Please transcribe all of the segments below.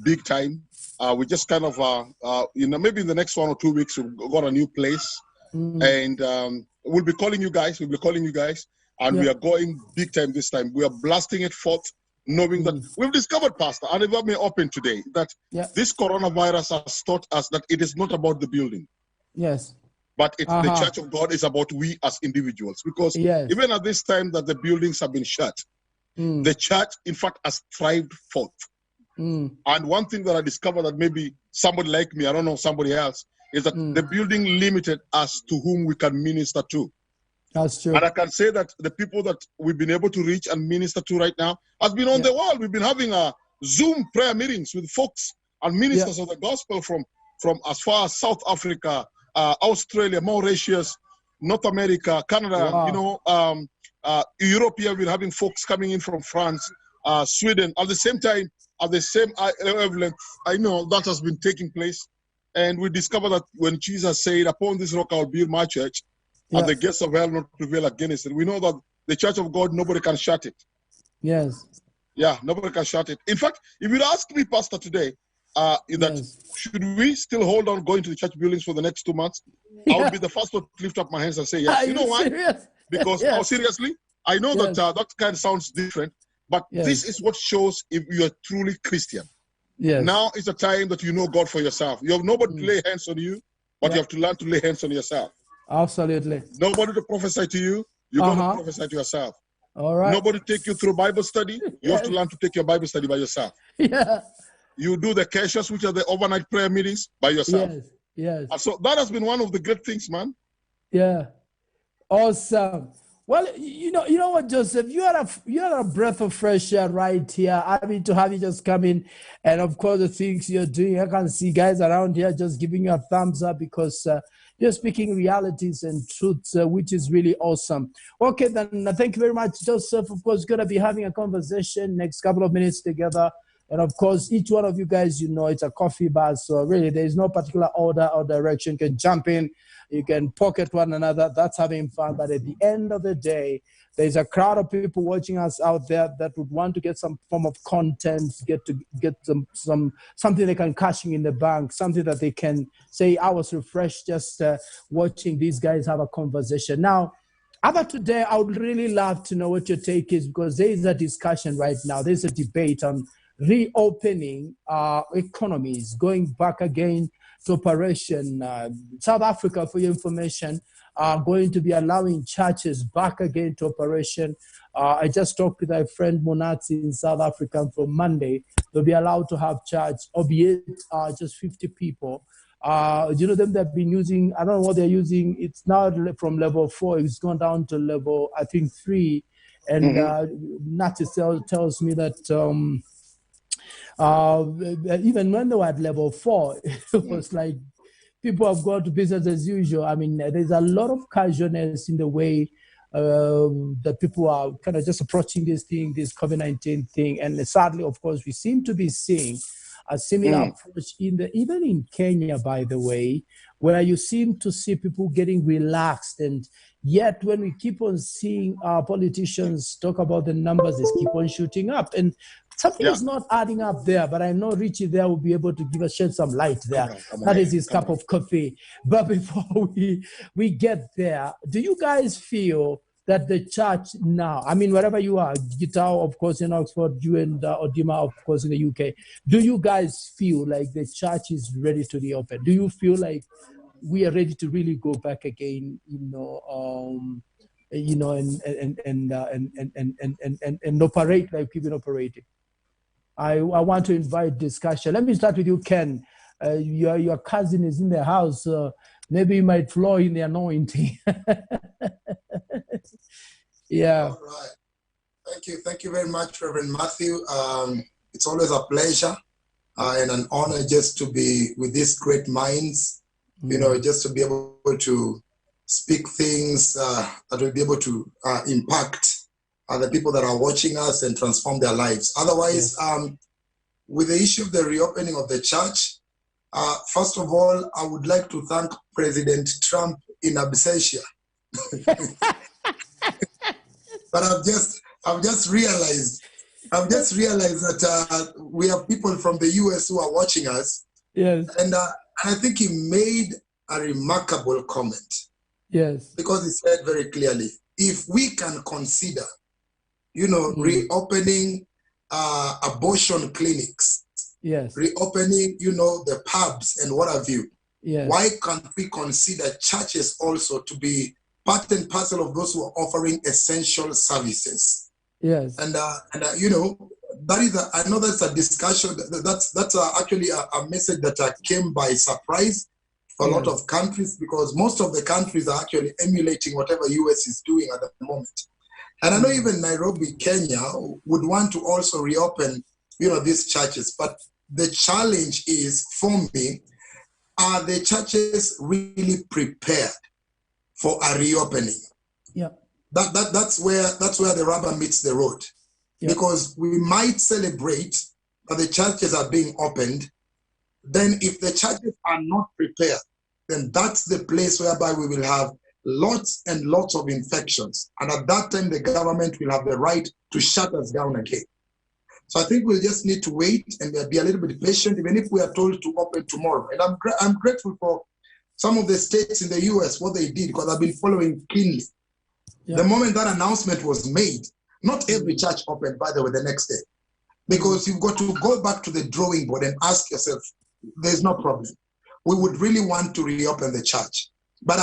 big time. We just kind of, maybe in the next 1 or 2 weeks, we've got a new place. And we'll be calling you guys. And we are going big time this time. We are blasting it forth, knowing that we've discovered, Pastor, and if I may open today, that this coronavirus has taught us that it is not about the building. Yes. But the Church of God is about we as individuals. Because even at this time that the buildings have been shut, the church, in fact, has thrived forth. And one thing that I discovered that maybe somebody like me, I don't know, somebody else, is that the building limited us to whom we can minister to. That's true. And I can say that the people that we've been able to reach and minister to right now has been on the world. We've been having Zoom prayer meetings with folks and ministers of the gospel from as far as South Africa, Australia, Mauritius, North America, Canada, Europe. We're having folks coming in from France, Sweden. At the same time, at the same wavelength, I know that has been taking place. And we discovered that when Jesus said, upon this rock I will build my church, and the gates of hell not prevail against it. We know that the Church of God, nobody can shut it. Yes. Yeah, nobody can shut it. In fact, if you'd ask me, Pastor, today, should we still hold on going to the church buildings for the next 2 months? I would be the first one to lift up my hands and say yes. You know why? Serious? Because, seriously, I know that that kind of sounds different, but this is what shows if you are truly Christian. Yes. Now is the time that you know God for yourself. You have nobody to lay hands on you, but you have to learn to lay hands on yourself. Absolutely. Nobody to prophesy to you. You got to prophesy to yourself. All right. Nobody take you through Bible study. You have to learn to take your Bible study by yourself. Yeah. You do the Keshas, which are the overnight prayer meetings, by yourself. Yes. And so that has been one of the great things, man. Yeah. Awesome. Well, you know what, Joseph, you are a breath of fresh air right here. I mean, to have you just come in, and of course the things you're doing, I can see guys around here just giving you a thumbs up because you're speaking realities and truths, which is really awesome. Okay, then thank you very much, Joseph. Of course, going to be having a conversation next couple of minutes together. And of course, each one of you guys, it's a coffee bar. So really, there is no particular order or direction. You can jump in. You can pocket one another. That's having fun. But at the end of the day, there's a crowd of people watching us out there that would want to get some form of content, get something they can cash in the bank, something that they can say, I was refreshed just watching these guys have a conversation. Now, about today, I would really love to know what your take is, because there is a discussion right now. There's a debate on reopening economies, going back again to operation. South Africa, for your information, are going to be allowing churches back again to operation. I just talked with my friend Monatsi in South Africa. From Monday, they'll be allowed to have church, albeit just 50 people. Them they've been using, I don't know what they're using. It's now from level 4. It's gone down to level, I think, 3. And Nati tells me that even when they were at level 4, it was like people have gone to business as usual. I mean, there's a lot of casualness in the way that people are kind of just approaching this COVID-19 thing. And sadly, of course, we seem to be seeing a similar approach even in Kenya, by the way, where you seem to see people getting relaxed. And yet when we keep on seeing our politicians talk about the numbers, they keep on shooting up. And something is not adding up there, but I know Richie there will be able to shed some light there. That is his cup of coffee. But before we get there, do you guys feel that the church now, I mean, wherever you are, Guitar, of course, in Oxford, you and Odima, of course, in the UK, do you guys feel like the church is ready to reopen? Do you feel like we are ready to really go back again, and operate like we've been operating? I want to invite discussion. Let me start with you, Ken. Your cousin is in the house. Maybe you might flow in the anointing. Yeah. All right. Thank you very much, Reverend Matthew. It's always a pleasure and an honor just to be with these great minds, just to be able to speak things that will be able to impact the people that are watching us and transform their lives. Otherwise, with the issue of the reopening of the church, first of all, I would like to thank President Trump in absentia. But I've just realized I've just realized that we have people from the US who are watching us. Yes. And I think he made a remarkable comment. Yes. Because he said very clearly, if we can consider, reopening abortion clinics, yes, reopening, the pubs and what have you, yes, why can't we consider churches also to be part and parcel of those who are offering essential services? yes. And that is I know that's a discussion. That's actually a message that came by surprise for a lot of countries, because most of the countries are actually emulating whatever US is doing at the moment. And I know even Nairobi, Kenya would want to also reopen, these churches. But the challenge is, for me, are the churches really prepared for a reopening? Yeah. That's where the rubber meets the road. Yeah. Because we might celebrate that the churches are being opened. Then if the churches are not prepared, then that's the place whereby we will have lots and lots of infections. And at that time, the government will have the right to shut us down again. So I think we'll just need to wait and be a little bit patient, even if we are told to open tomorrow. And I'm grateful for some of the states in the US, what they did, because I've been following keenly. Yeah. The moment that announcement was made, not every church opened, by the way, the next day. Because you've got to go back to the drawing board and ask yourself, there's no problem. We would really want to reopen the church. But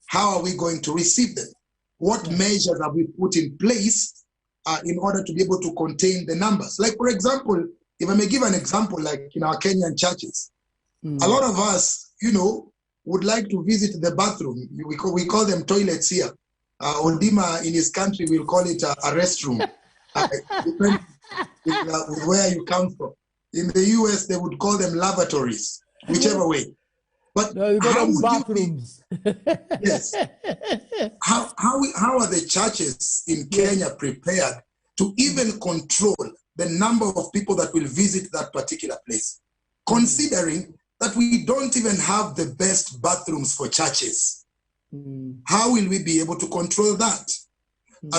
how are we going to receive them? What measures have we put in place in order to be able to contain the numbers? Like, for example, if I may give an example, like in our Kenyan churches, a lot of us, would like to visit the bathroom. We call them toilets here. Ondima in his country will call it a restroom. Depends with where you come from. In the US, they would call them lavatories, whichever way. But no, you how would bathrooms. Yes. How are the churches in Kenya prepared to even control the number of people that will visit that particular place, considering that we don't even have the best bathrooms for churches? How will we be able to control that?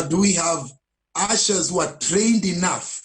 Do we have ushers who are trained enough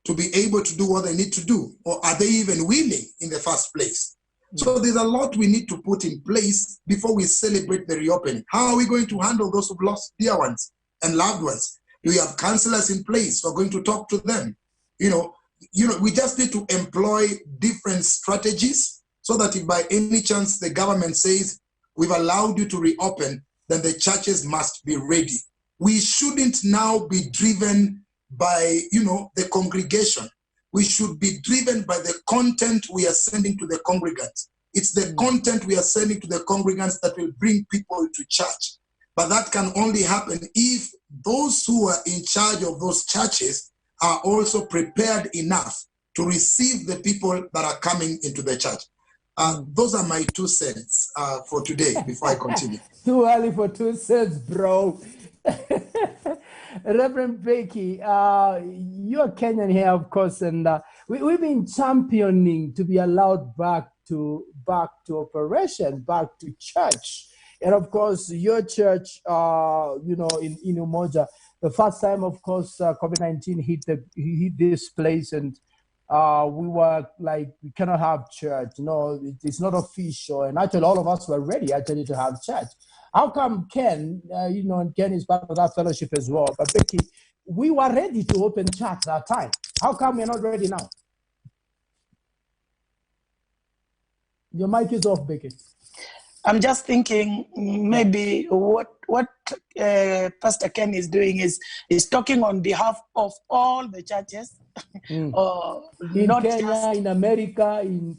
to be able to do what they need to do? Or are they even willing in the first place? So there's a lot we need to put in place before we celebrate the reopening. How are we going to handle those who've lost dear ones and loved ones? Do we have counselors in place who are going to talk to them? We just need to employ different strategies so that if by any chance the government says, we've allowed you to reopen, then the churches must be ready. We shouldn't now be driven by, the congregation. We should be driven by the content we are sending to the congregants. It's the content we are sending to the congregants that will bring people to church. But that can only happen if those who are in charge of those churches are also prepared enough to receive the people that are coming into the church. Those are my 2 cents for today before I continue. Too early for 2 cents, bro. Reverend Becky, you're Kenyan here, of course, and we've been championing to be allowed back to operation, back to church. And of course, your church, in Umoja, the first time, of course, COVID-19 hit this place, and we were like, we cannot have church. It's not official. And actually, all of us were ready actually to have church. How come Ken, and Ken is part of that fellowship as well, but Becky, we were ready to open church that time. How come we're not ready now? Your mic is off, Becky. I'm just thinking maybe what Pastor Ken is doing is talking on behalf of all the churches. In not Kenya, just in America, in...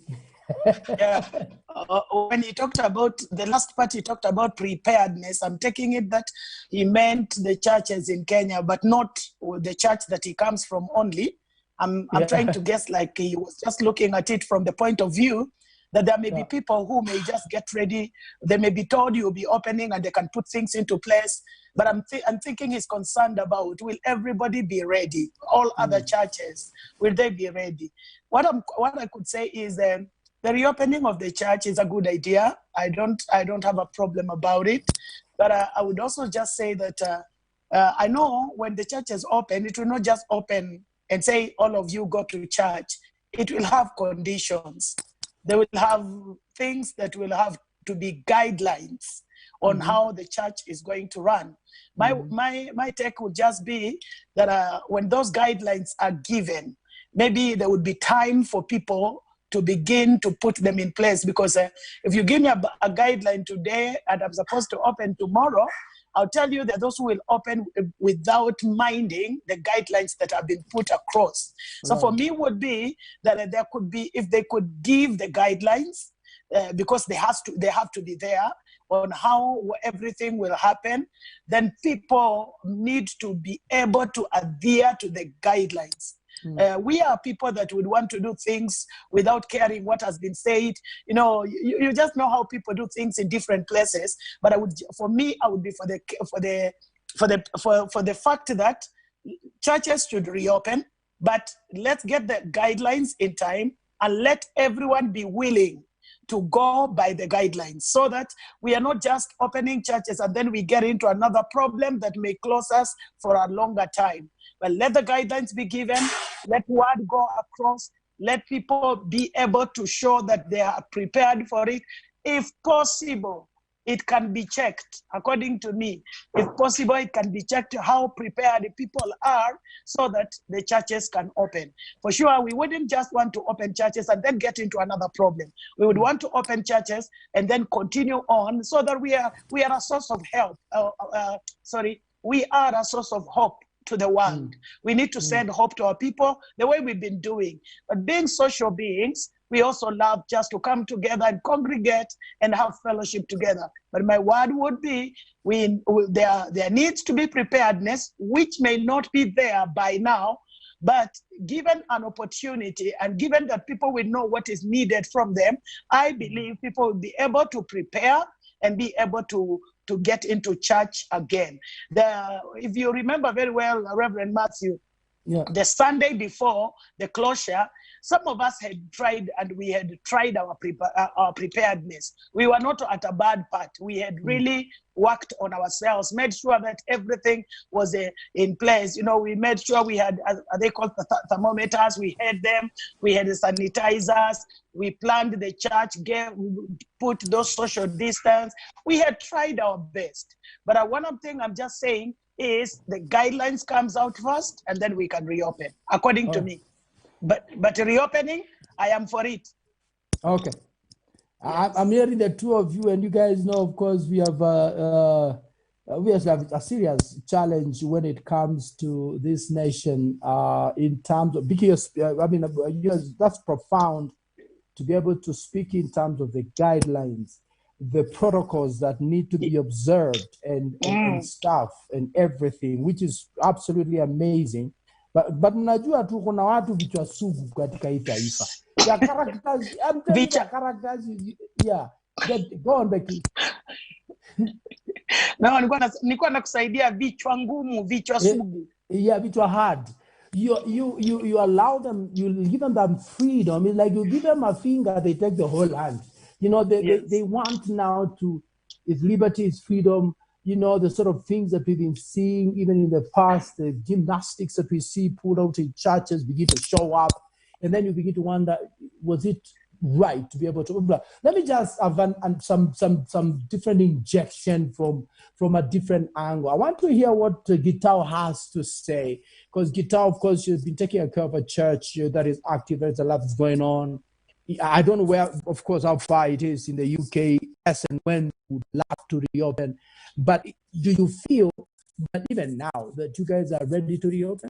when he talked about the last part, he talked about preparedness. I'm taking it that he meant the churches in Kenya, but not the church that he comes from only. I'm trying to guess, like he was just looking at it from the point of view that there may be people who may just get ready. They may be told you'll be opening and they can put things into place. But I'm thinking he's concerned about, will everybody be ready? All other churches, will they be ready? What I could say is the reopening of the church is a good idea. I don't have a problem about it. But I would also just say that I know when the church is open, it will not just open and say, all of you go to church. It will have conditions. They will have things that will have to be guidelines on how the church is going to run. My take would just be that when those guidelines are given, maybe there would be time for people to begin to put them in place. Because if you give me a guideline today and I'm supposed to open tomorrow, I'll tell you that those who will open without minding the guidelines that have been put across. So for me would be that there could be, if they could give the guidelines, because they have to be there on how everything will happen, then people need to be able to adhere to the guidelines. We are people that would want to do things without caring what has been said. You know, you just know how people do things in different places. But I would be for the fact that churches should reopen, but let's get the guidelines in time and let everyone be willing to go by the guidelines, so that we are not just opening churches and then we get into another problem that may close us for a longer time. But let the guidelines be given, let word go across, let people be able to show that they are prepared for it. If possible, it can be checked, according to me. If possible, it can be checked how prepared people are so that the churches can open. For sure, we wouldn't just want to open churches and then get into another problem. We would want to open churches and then continue on so that we are a source of help. We are a source of hope to the world. We need to send hope to our people the way we've been doing. But being social beings, we also love just to come together and congregate and have fellowship together. But my word would be, there needs to be preparedness, which may not be there by now, but given an opportunity and given that people will know what is needed from them, I believe people will be able to prepare and be able to get into church again. If you remember very well, Reverend Matthew, the Sunday before the closure, some of us had tried, and we had tried our preparedness. We were not at a bad part. We had really worked on ourselves, made sure that everything was in place. You know, we made sure we had, they called thermometers, we had them, we had the sanitizers, we planned the church, put those social distance. We had tried our best. But one thing I'm just saying is the guidelines comes out first, and then we can reopen, according to me. But reopening, I am for it. Okay. Yes. I'm hearing the two of you, and you guys know, of course, we have a serious challenge when it comes to this nation in terms of, because that's profound to be able to speak in terms of the guidelines, the protocols that need to be observed and stuff and everything, which is absolutely amazing. But mnajua tu kuna watu vichwa sugu katika hii taifa. The characters, I'm telling you, the characters, go on, Becky. No, nilikuwa nakusaidia vichwa ngumu, vichwa sugu. Yeah, vichwa hard. You allow them, you give them freedom. It's like you give them a finger, they take the whole hand. You know, they want now to, if liberty is freedom, you know, the sort of things that we've been seeing even in the past, the gymnastics that we see pulled out in churches begin to show up. And then you begin to wonder, was it right to be able to? Let me just have some different injection from a different angle. I want to hear what Gitao has to say, because Gitao, of course, she's been taking care of a church that is active. There's a lot that's going on. I don't know where, of course, how far it is in the UK, as and when we would love to reopen. But do you feel that even now that you guys are ready to reopen?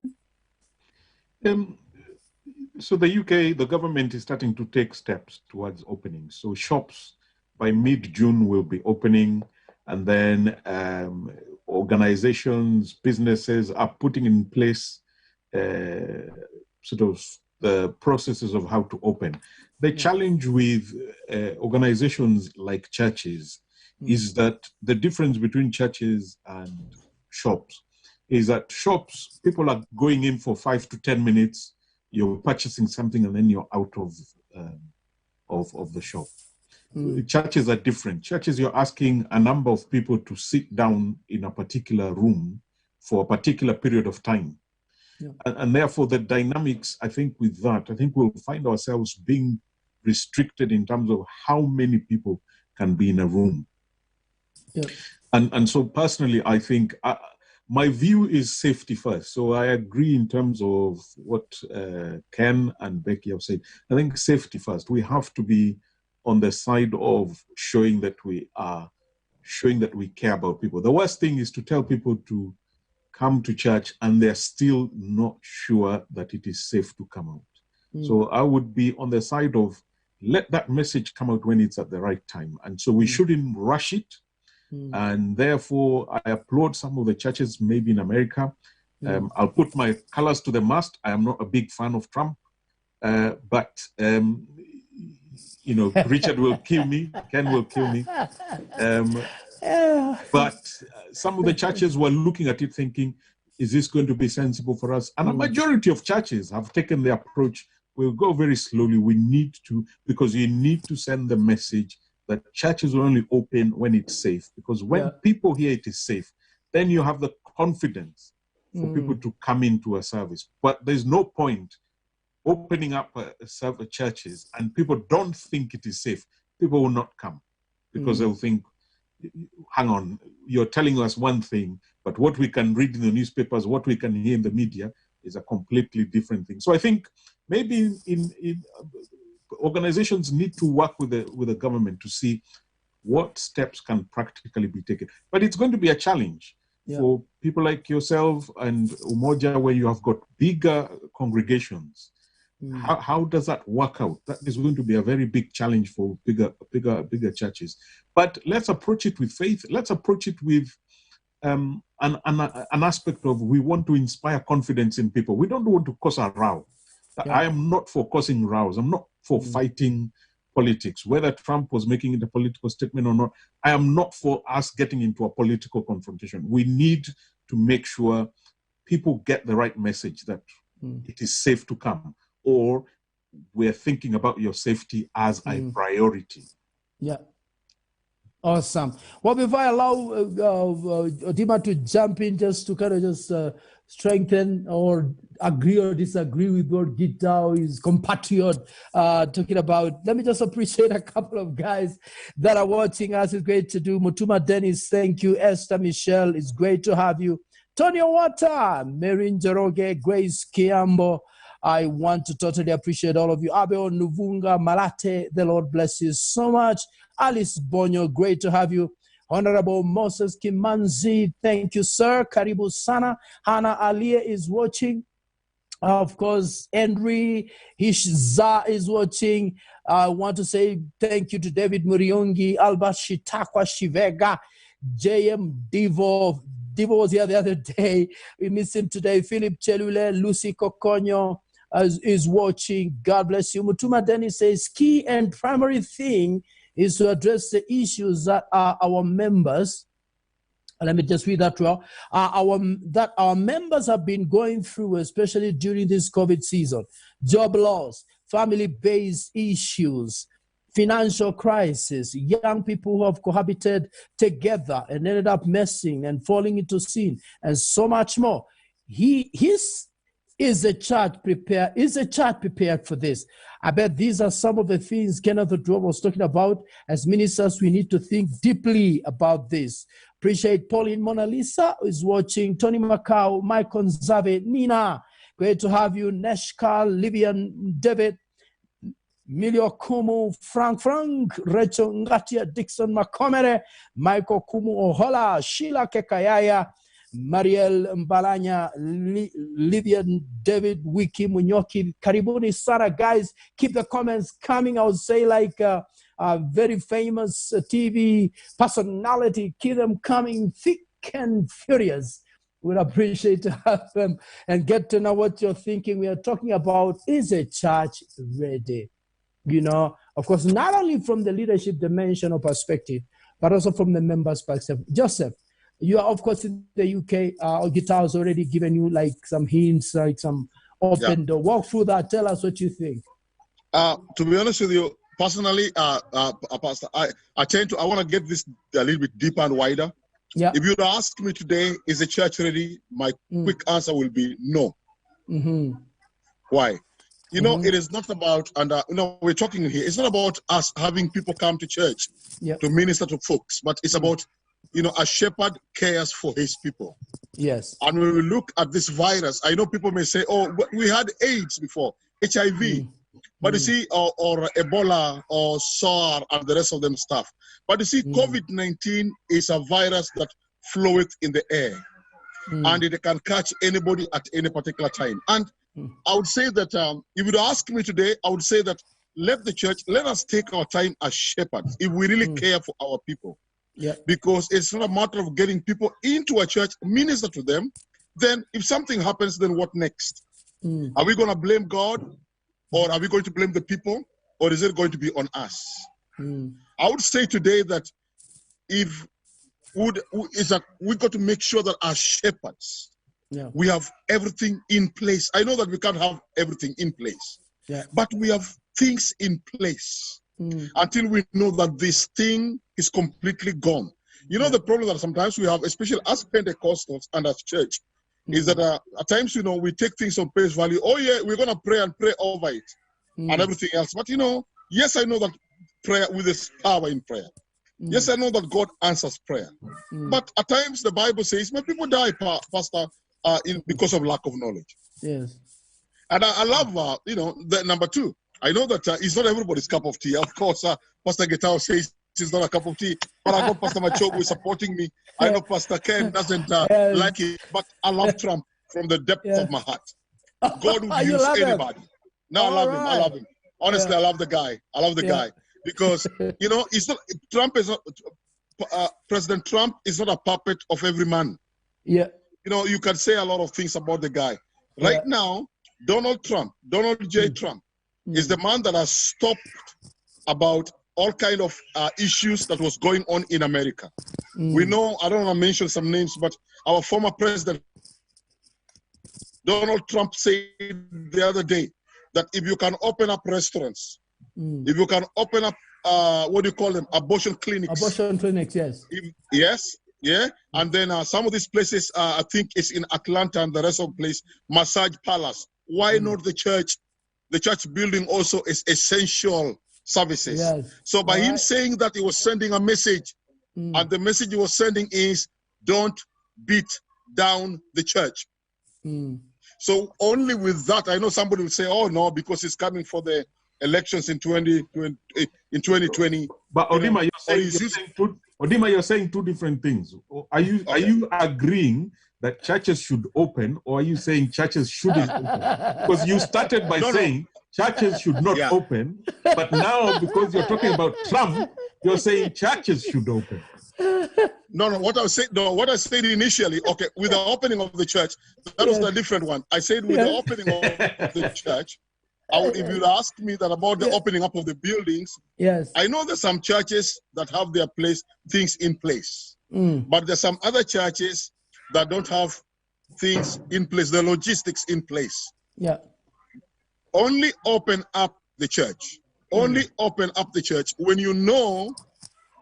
So the UK, the government is starting to take steps towards opening. So shops by mid-June will be opening, and then organizations, businesses are putting in place sort of the processes of how to open. The challenge with organizations like churches is that the difference between churches and shops is that shops, people are going in for 5 to 10 minutes, you're purchasing something, and then you're out of the shop. Churches are different. Churches, you're asking a number of people to sit down in a particular room for a particular period of time. Yeah. And therefore, the dynamics, I think, with that, I think we'll find ourselves being restricted in terms of how many people can be in a room. Yeah. And so personally, I think my view is safety first. So I agree in terms of what Ken and Becky have said. I think safety first. We have to be on the side of showing that we care about people. The worst thing is to tell people to come to church and they're still not sure that it is safe to come out. So I would be on the side of let that message come out when it's at the right time. And so we shouldn't rush it. And therefore, I applaud some of the churches, maybe in America. I'll put my colors to the mast. I am not a big fan of Trump, but Richard will kill me. Ken will kill me. But some of the churches were looking at it thinking, is this going to be sensible for us? And a majority of churches have taken the approach, we'll go very slowly. We need to, because you need to send the message that churches will only open when it's safe. Because when people hear it is safe, then you have the confidence for people to come into a service. But there's no point opening up churches and people don't think it is safe. People will not come because they'll think, hang on, you're telling us one thing, but what we can read in the newspapers, what we can hear in the media is a completely different thing. So I think maybe in organizations need to work with the government to see what steps can practically be taken. But it's going to be a challenge for people like yourself and Umoja, where you have got bigger congregations. How does that work out? That is going to be a very big challenge for bigger churches. But let's approach it with faith. Let's approach it with an aspect of we want to inspire confidence in people. We don't want to cause a row. I am not for causing rows. I'm not for fighting politics. Whether Trump was making it a political statement or not, I am not for us getting into a political confrontation. We need to make sure people get the right message that it is safe to come, or we're thinking about your safety as a priority. Yeah. Awesome. Well, before I allow Dima to jump in, just to kind of just strengthen or agree or disagree with what Gita, his compatriot, talking about, let me just appreciate a couple of guys that are watching us. It's great to do. Mutuma Dennis, thank you. Esther Michelle, it's great to have you. Tony Wata, Merin Jeroge, Grace Kiambo, I want to totally appreciate all of you. Abel Nuvunga, Malate, the Lord bless you so much. Alice Bonyo, great to have you. Honorable Moses Kimanzi, thank you, sir. Karibu Sana. Hannah Alia is watching. Of course, Henry Hishza is watching. I want to say thank you to David Muriongi, Albert Shitakwa Shivega, JM Divo. Divo was here the other day. We miss him today. Philip Chelule, Lucy Kokonyo is watching. God bless you. Mutuma Dennis says, key and primary thing is to address the issues that are our members. Let me just read that well. That our members have been going through, especially during this COVID season. Job loss, family-based issues, financial crisis, young people who have cohabited together and ended up messing and falling into sin, and so much more. Is the church prepared for this? I bet these are some of the things Kenneth Odro was talking about. As ministers, we need to think deeply about this. Appreciate Pauline Mona Lisa is watching. Tony Macau, Mike Conzave, Nina, great to have you. Neshkal, Livian, David, Milio Kumu, Frank, Rachel Ngatia, Dixon Makomere, Michael Kumu Ohola, Sheila Kekayaya, Mariel Mbalanya, Livian, David, Wiki, Munyoki, Karibuni, Sarah. Guys, keep the comments coming. I would say like a very famous TV personality. Keep them coming thick and furious. We'd appreciate to have them and get to know what you're thinking. We are talking about, is a church ready? You know, of course, not only from the leadership dimension or perspective, but also from the members' perspective. Joseph, you are, of course, in the UK. Guitar has already given you like some hints, like some open door. Walk through that. Tell us what you think. To be honest with you, personally, Pastor, I want to get this a little bit deeper and wider. Yeah. If you'd ask me today, is the church ready? My quick answer will be no. Why? You know, it is not about, and we're talking here, it's not about us having people come to church to minister to folks, but it's about, a shepherd cares for his people. Yes. And when we look at this virus, I know people may say, oh, we had AIDS before, HIV, but you see, or Ebola, or SARS, and the rest of them stuff. But you see, COVID-19 is a virus that floweth in the air, and it can catch anybody at any particular time. And I would say that if you'd ask me today, I would say that let us take our time as shepherds if we really care for our people. Yeah. Because it's not a matter of getting people into a church, minister to them. Then if something happens, then what next? Are we going to blame God? Or are we going to blame the people? Or is it going to be on us? I would say today that we got to make sure that as shepherds, we have everything in place. I know that we can't have everything in place, but we have things in place until we know that this thing is completely gone. You know, the problem that sometimes we have, especially as Pentecostals and as church, is that at times, we take things on face value. Oh yeah, we're going to pray and pray over it and everything else. But yes, I know that prayer, with this power in prayer. Yes, I know that God answers prayer. But at times the Bible says, my people die, Pastor, because of lack of knowledge. Yes. And I love, the number two. I know that it's not everybody's cup of tea. Of course, Pastor Getao says it's not a cup of tea. But I know Pastor Machogo is supporting me. I know Pastor Ken doesn't like it. But I love Trump from the depth of my heart. God would use anybody. No, I love him. I love him. Honestly, I love the guy. I love the guy. Because, it's not, Trump is not, President Trump is not a puppet of every man. Yeah. You can say a lot of things about the guy. Right now, Donald J. Trump, is the man that has stopped about all kind of issues that was going on in America. We know, I don't want to mention some names, but our former president, Donald Trump, said the other day that if you can open up restaurants, if you can open up, what do you call them? Abortion clinics. Abortion clinics, yes. And then some of these places, I think it's in Atlanta and the rest of the place, massage palace. Why not the church? The church building also is essential services. Yes. So by him saying that, he was sending a message, and the message he was sending is, don't beat down the church. So only with that, I know somebody will say, oh no, because it's coming for the elections in 2020. But Odima, you're saying two different things. Are you agreeing that churches should open, or are you saying churches shouldn't open? Because you started by saying churches should not open, but now because you're talking about Trump, you're saying churches should open. No, what I said initially, okay, with the opening of the church, that was a different one. I said with the opening of the church, if you'd ask me that about the opening up of the buildings, I know there's some churches that have their things in place, but there's some other churches that don't have things in place, the logistics in place. Only open up the church. Only open up the church when you know,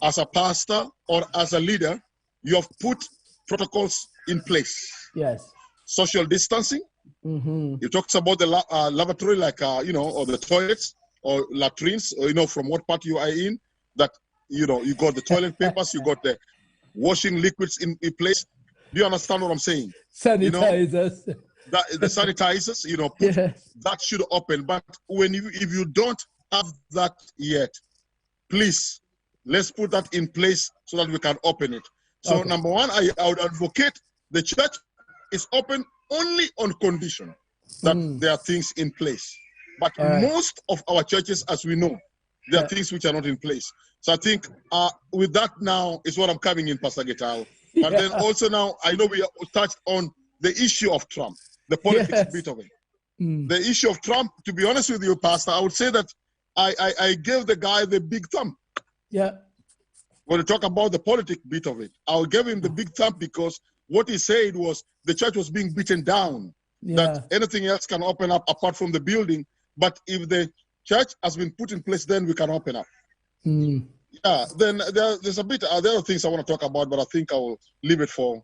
as a pastor or as a leader, you have put protocols in place. Yes. Social distancing. It talks about the lavatory, like, or the toilets or latrines, or, from what part you are in, that, you got the toilet papers, you got the washing liquids in place. Do you understand what I'm saying? Sanitizers. The sanitizers, that should open. But if you don't have that yet, please, let's put that in place so that we can open it. So number one, I would advocate the church is open only on condition that there are things in place. But most of our churches, as we know, there are things which are not in place. So I think with that now is what I'm coming in, Pastor Getao. But then also now, I know we touched on the issue of Trump, the politics bit of it. The issue of Trump, to be honest with you, Pastor, I would say that I gave the guy the big thumb. When we talk about the politic bit of it, I'll give him the big thumb because what he said was the church was being beaten down, that anything else can open up apart from the building. But if the church has been put in place, then we can open up. Yeah, then there's a bit, there are other things I want to talk about, but I think I will leave it for,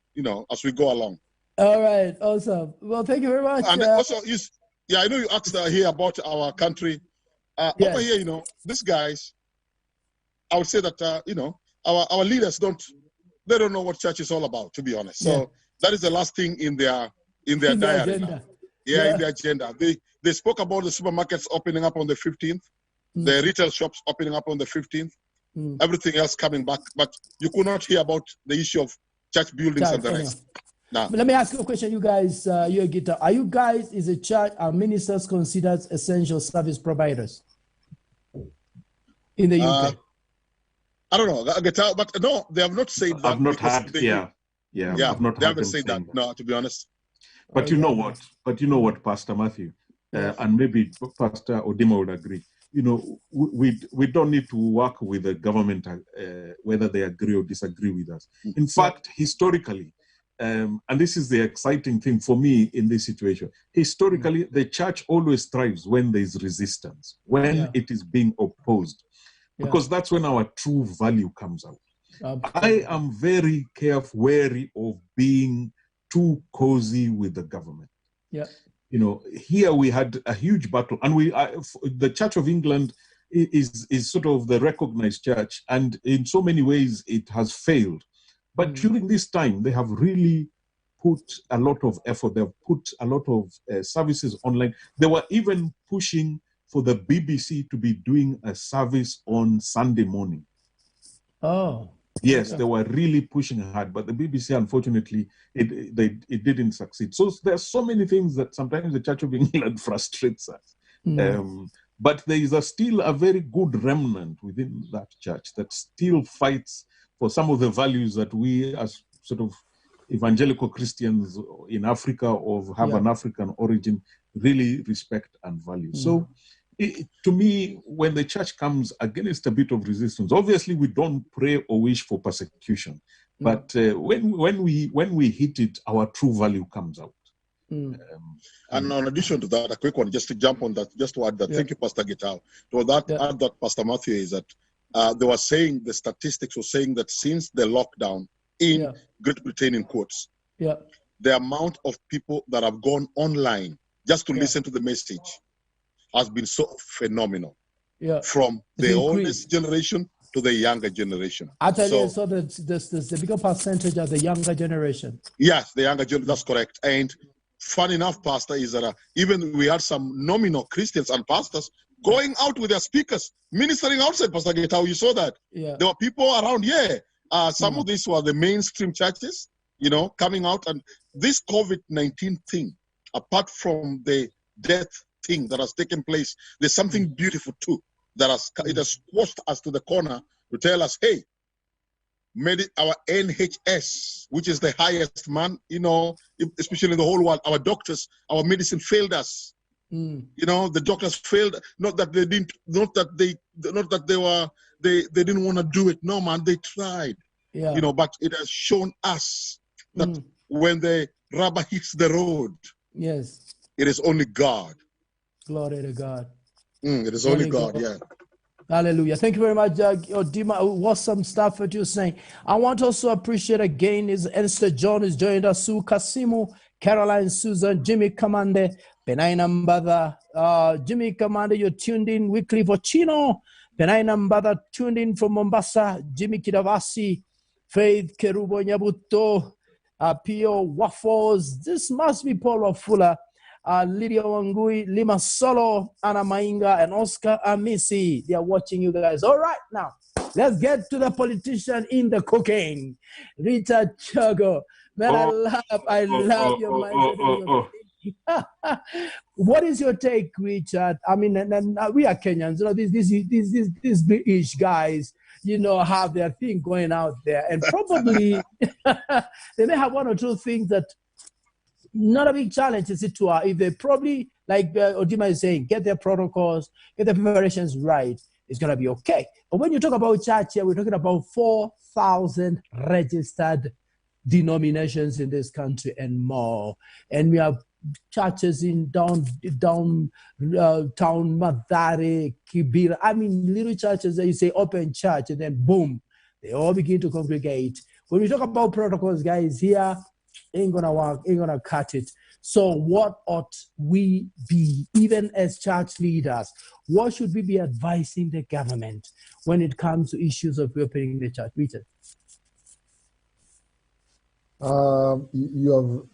as we go along. All right, awesome. Well, thank you very much. And also, I know you asked here about our country. Yes. Over here, these guys, I would say that, our leaders don't know what church is all about, to be honest. So that is the last thing in their diary now. Yeah, in their agenda. They spoke about the supermarkets opening up on the 15th, the retail shops opening up on the 15th, everything else coming back. But you could not hear about the issue of church buildings and the rest. Now, let me ask you a question, you guys. You're a guitar. Are you guys, is a church, are ministers considered essential service providers in the UK? I don't know, guitar, but no, they have not said that. I've not had, I've not they haven't said that. No, to be honest. But you know what? Pastor Matthew, and maybe Pastor Odima would agree. We don't need to work with the government whether they agree or disagree with us. In fact, historically, and this is the exciting thing for me in this situation, historically, the church always thrives when there is resistance, when it is being opposed, because that's when our true value comes out. I am very wary of being too cozy with the government. Here we had a huge battle, and the Church of England is sort of the recognized church, and in so many ways it has failed. But during this time, they have really put a lot of effort. They've put a lot of services online. They were even pushing for the BBC to be doing a service on Sunday morning. Oh. Yes, they were really pushing hard, but the BBC, unfortunately, it didn't succeed. So there are so many things that sometimes the Church of England frustrates us. But there is still a very good remnant within that church that still fights for some of the values that we as sort of evangelical Christians in Africa or have an African origin really respect and value. So to me, when the church comes against a bit of resistance, obviously we don't pray or wish for persecution, but when we hit it, our true value comes out. And in addition to that, a quick one, just to jump on that, just to add that. Thank you, Pastor Gitao. To add that, Pastor Matthew, is that they were saying, the statistics were saying that since the lockdown in Great Britain, in quotes, the amount of people that have gone online just to listen to the message has been so phenomenal. From the oldest generation to the younger generation. Actually, so the bigger percentage of the younger generation. Yes, the younger generation, that's correct. And fun enough, Pastor, is that even we had some nominal Christians and pastors going out with their speakers, ministering outside, Pastor Getao. You saw that. There were people around here. Some of these were the mainstream churches, coming out. And this COVID-19 thing, apart from the death thing that has taken place, there's something beautiful too that it has squashed us to the corner to tell us, hey, our NHS, which is the highest man, especially in the whole world, our doctors, our medicine failed us. The doctors failed. Not that they didn't. Not that they didn't want to do it. No, man, they tried. But it has shown us that when the rubber hits the road, it is only God. Glory to God. It is only God. Hallelujah. Thank you very much, Dima. Awesome stuff that you're saying. I want to also appreciate again is Esther John is joined us, Sue Kasimu, Caroline Susan, Jimmy Kamande, Benaina Mbada, Jimmy Kamande, you're tuned in weekly for Chino, Benaina Mbada tuned in from Mombasa, Jimmy Kidavasi, Faith Kerubo Nyabuto, Pio Waffles. This must be Paul Wafula. Lydia Wangui, Lima Solo, Anna Mainga, and Oscar Amisi. They are watching you guys. All right, now, let's get to the politician in the cooking. Richard Chago. Man, I love your mind. What is your take, Richard? I mean, and we are Kenyans. These British guys, have their thing going out there. And probably they may have one or two things that not a big challenge, is it, if they probably, like Odima is saying, get their protocols, get their preparations right, it's going to be okay. But when you talk about church here, we're talking about 4,000 registered denominations in this country and more. And we have churches in downtown Madare, Kibera. I mean, little churches that you say open church, and then boom, they all begin to congregate. When we talk about protocols, guys, here ain't gonna work, ain't gonna cut it. So what ought we be, even as church leaders? What should we be advising the government when it comes to issues of reopening the church? Richard? You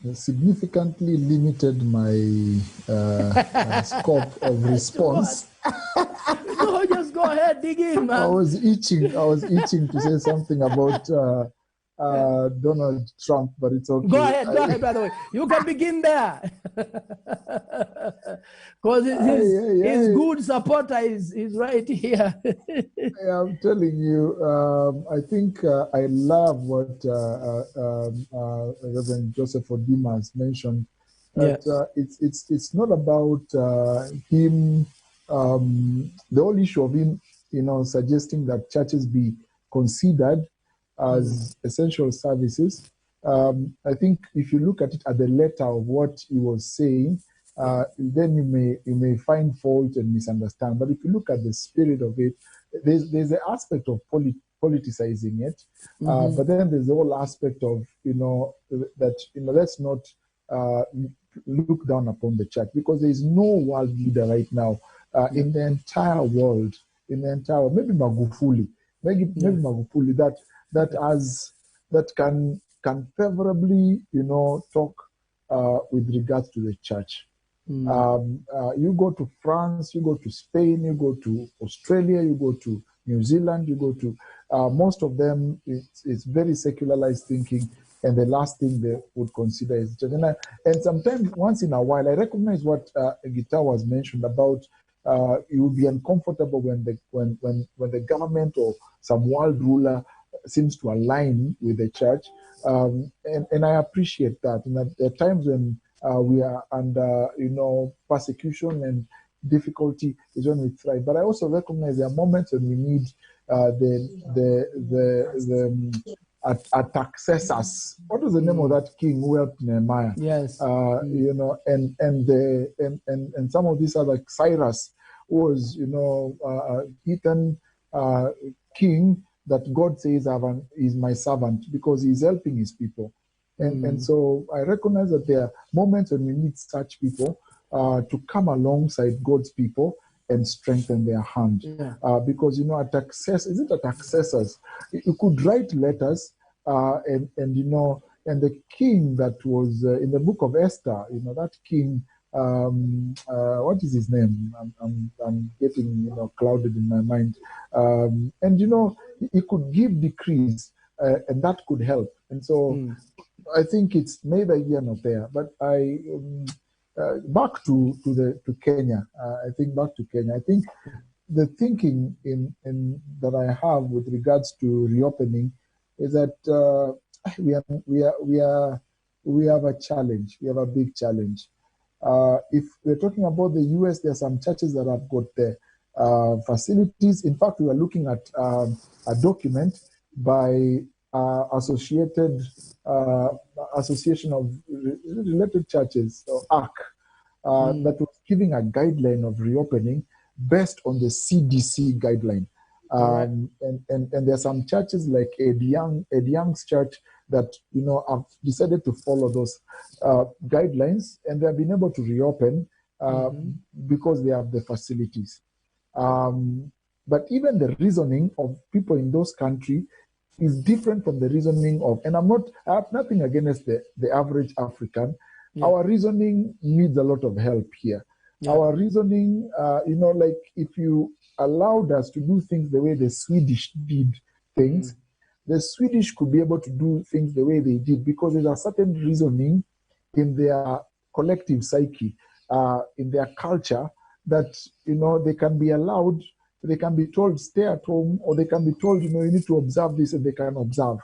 have significantly limited my scope of response. No, just go ahead, dig in, man. I was itching to say something about Donald Trump, but it's okay. Go ahead, by the way. You can begin there. Because his good supporter is right here. I'm telling you, I think I love what Reverend Joseph Odimas mentioned. That it's not about him, the whole issue of him, suggesting that churches be considered as essential services. I think if you look at it at the letter of what he was saying, then you may find fault and misunderstand. But if you look at the spirit of it, there's an aspect of politicizing it, but then there's the whole aspect of let's not look down upon the church, because there is no world leader right now in the entire world, maybe Magufuli, that can favorably, talk with regards to the church. You go to France, you go to Spain, you go to Australia, you go to New Zealand, you go to most of them. It's very secularized thinking, and the last thing they would consider is church. And sometimes, once in a while, I recognize what Guitar was mentioned about. It would be uncomfortable when the government or some world ruler seems to align with the church, and I appreciate that. And there are times when we are under, persecution and difficulty is when we thrive. But I also recognize there are moments when we need the Artaxerxes. What was the name of that king who helped Nehemiah? Yes. And some of these other, Cyrus was, Ethan king that God says is my servant because he's helping his people. And so I recognize that there are moments when we need such people to come alongside God's people and strengthen their hand. Because, Artaxerxes, you could write letters and the king that was in the book of Esther, that king, what is his name? I'm getting, clouded in my mind. He could give decrees and that could help. And so I think it's neither here nor there. But I back to Kenya. I think the thinking in that I have with regards to reopening is that we have a challenge. We have a big challenge. If we're talking about the US, there are some churches that have got their facilities. In fact, we are looking at a document by Association of Related Churches, or ARC, that was giving a guideline of reopening based on the CDC guideline. And there are some churches like Ed Young's church that have decided to follow those guidelines, and they have been able to reopen because they have the facilities. But even the reasoning of people in those countries is different from the reasoning of, and I have nothing against the average African. Our reasoning needs a lot of help here. Our reasoning, like if you allowed us to do things the way the Swedish did things, the Swedish could be able to do things the way they did because there's a certain reasoning in their collective psyche, in their culture, that, they can be allowed, they can be told stay at home, or they can be told, you need to observe this, and they can observe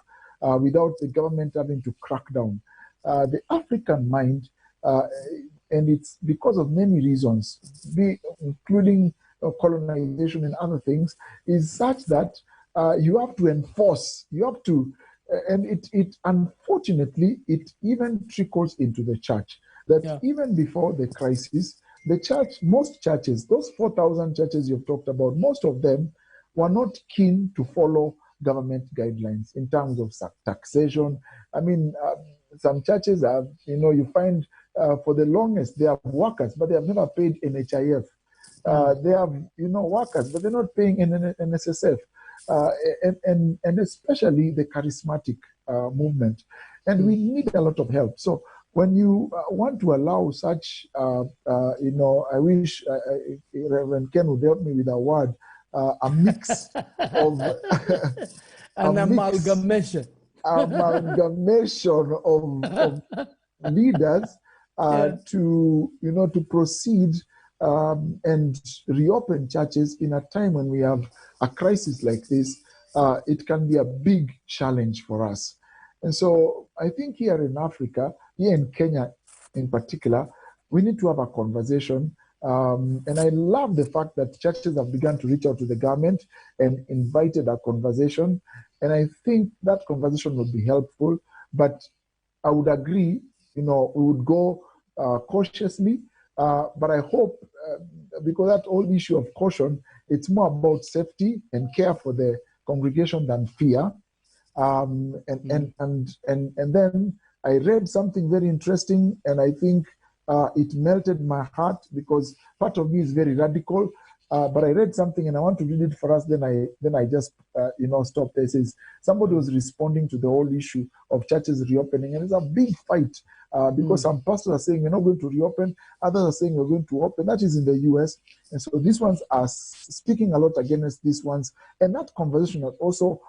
without the government having to crack down. The African mind, and it's because of many reasons, including colonization and other things, is such that you have to enforce, and it unfortunately, it even trickles into the church. that even before the crisis, the church, most churches, those 4,000 churches you've talked about, most of them were not keen to follow government guidelines in terms of taxation. I mean, some churches have, you find for the longest, they have workers, but they have never paid NHIF. They have, workers, but they're not paying NSSF. And especially the charismatic movement. And we need a lot of help. So when you want to allow such, I wish Reverend Ken would help me with a word, a mix of an amalgamation of leaders to proceed and reopen churches in a time when we have a crisis like this. It can be a big challenge for us. And so I think here in Africa, here in Kenya in particular, we need to have a conversation. And I love the fact that churches have begun to reach out to the government and invited a conversation. And I think that conversation would be helpful. But I would agree, we would go cautiously. But I hope, because that whole issue of caution, it's more about safety and care for the congregation than fear. And then I read something very interesting, and I think it melted my heart, because part of me is very radical. But I read something, and I want to read it for us. Then I just stop there. It says somebody was responding to the whole issue of churches reopening, and it's a big fight because some pastors are saying we're not going to reopen, others are saying we're going to open. That is in the U.S., and so these ones are speaking a lot against these ones, and that conversation has also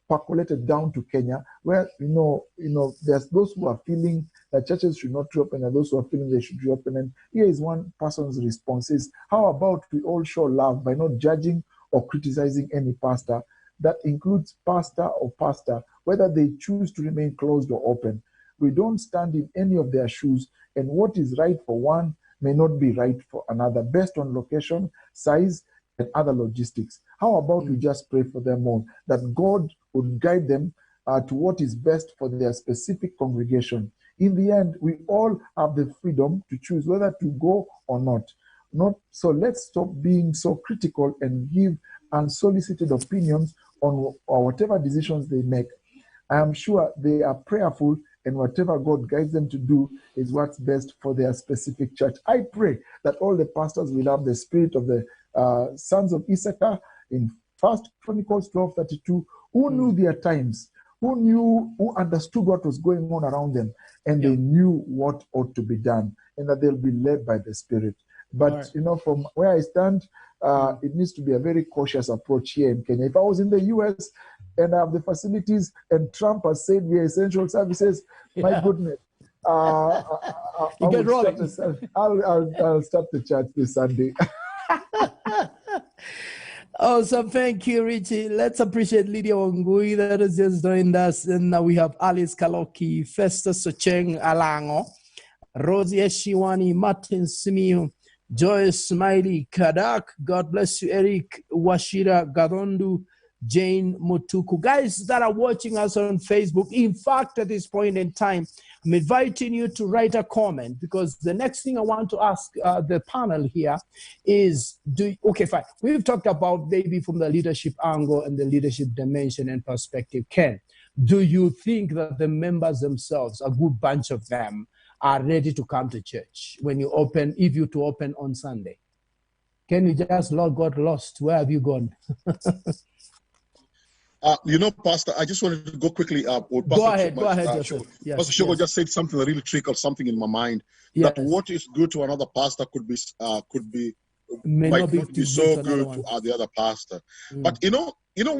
percolated down to Kenya, where there's those who are feeling that churches should not reopen, and those who are feeling they should reopen. And here is one person's response: is how about we all show love by not judging or criticizing any pastor? That includes pastor or pastor, whether they choose to remain closed or open. We don't stand in any of their shoes, and what is right for one may not be right for another, based on location, size, and other logistics. How about we just pray for them all, that God would guide them to what is best for their specific congregation. In the end, we all have the freedom to choose whether to go or not. So let's stop being so critical and give unsolicited opinions on whatever decisions they make. I am sure they are prayerful, and whatever God guides them to do is what's best for their specific church. I pray that all the pastors will have the spirit of the sons of Issachar in 1 Chronicles 12:32, who knew their times, who understood what was going on around them, and they knew what ought to be done, and that they'll be led by the Spirit. But, from where I stand, it needs to be a very cautious approach here in Kenya. If I was in the U.S. and I have the facilities, and Trump has said we are essential services, my goodness, I'll start the church this Sunday. Awesome. Thank you, Richie. Let's appreciate Lydia Wangui that has just joined us. And now we have Alice Kaloki, Festus Socheng Alango, Rosie Eshiwani, Martin Simiu, Joyce Smiley Kadak. God bless you, Eric Washira Gadondu, Jane Mutuku. Guys that are watching us on Facebook, in fact, at this point in time, I'm inviting you to write a comment, because the next thing I want to ask the panel here is, okay, fine. We've talked about maybe from the leadership angle and the leadership dimension and perspective. Ken, do you think that the members themselves, a good bunch of them, are ready to come to church when you open, if you to open on Sunday? Can you just got lost? Where have you gone? Pastor, I just wanted to go quickly. Go ahead, Joseph. Pastor Shogo just said something that really triggered something in my mind. That what is good to another pastor might not be so good to the other pastor. But we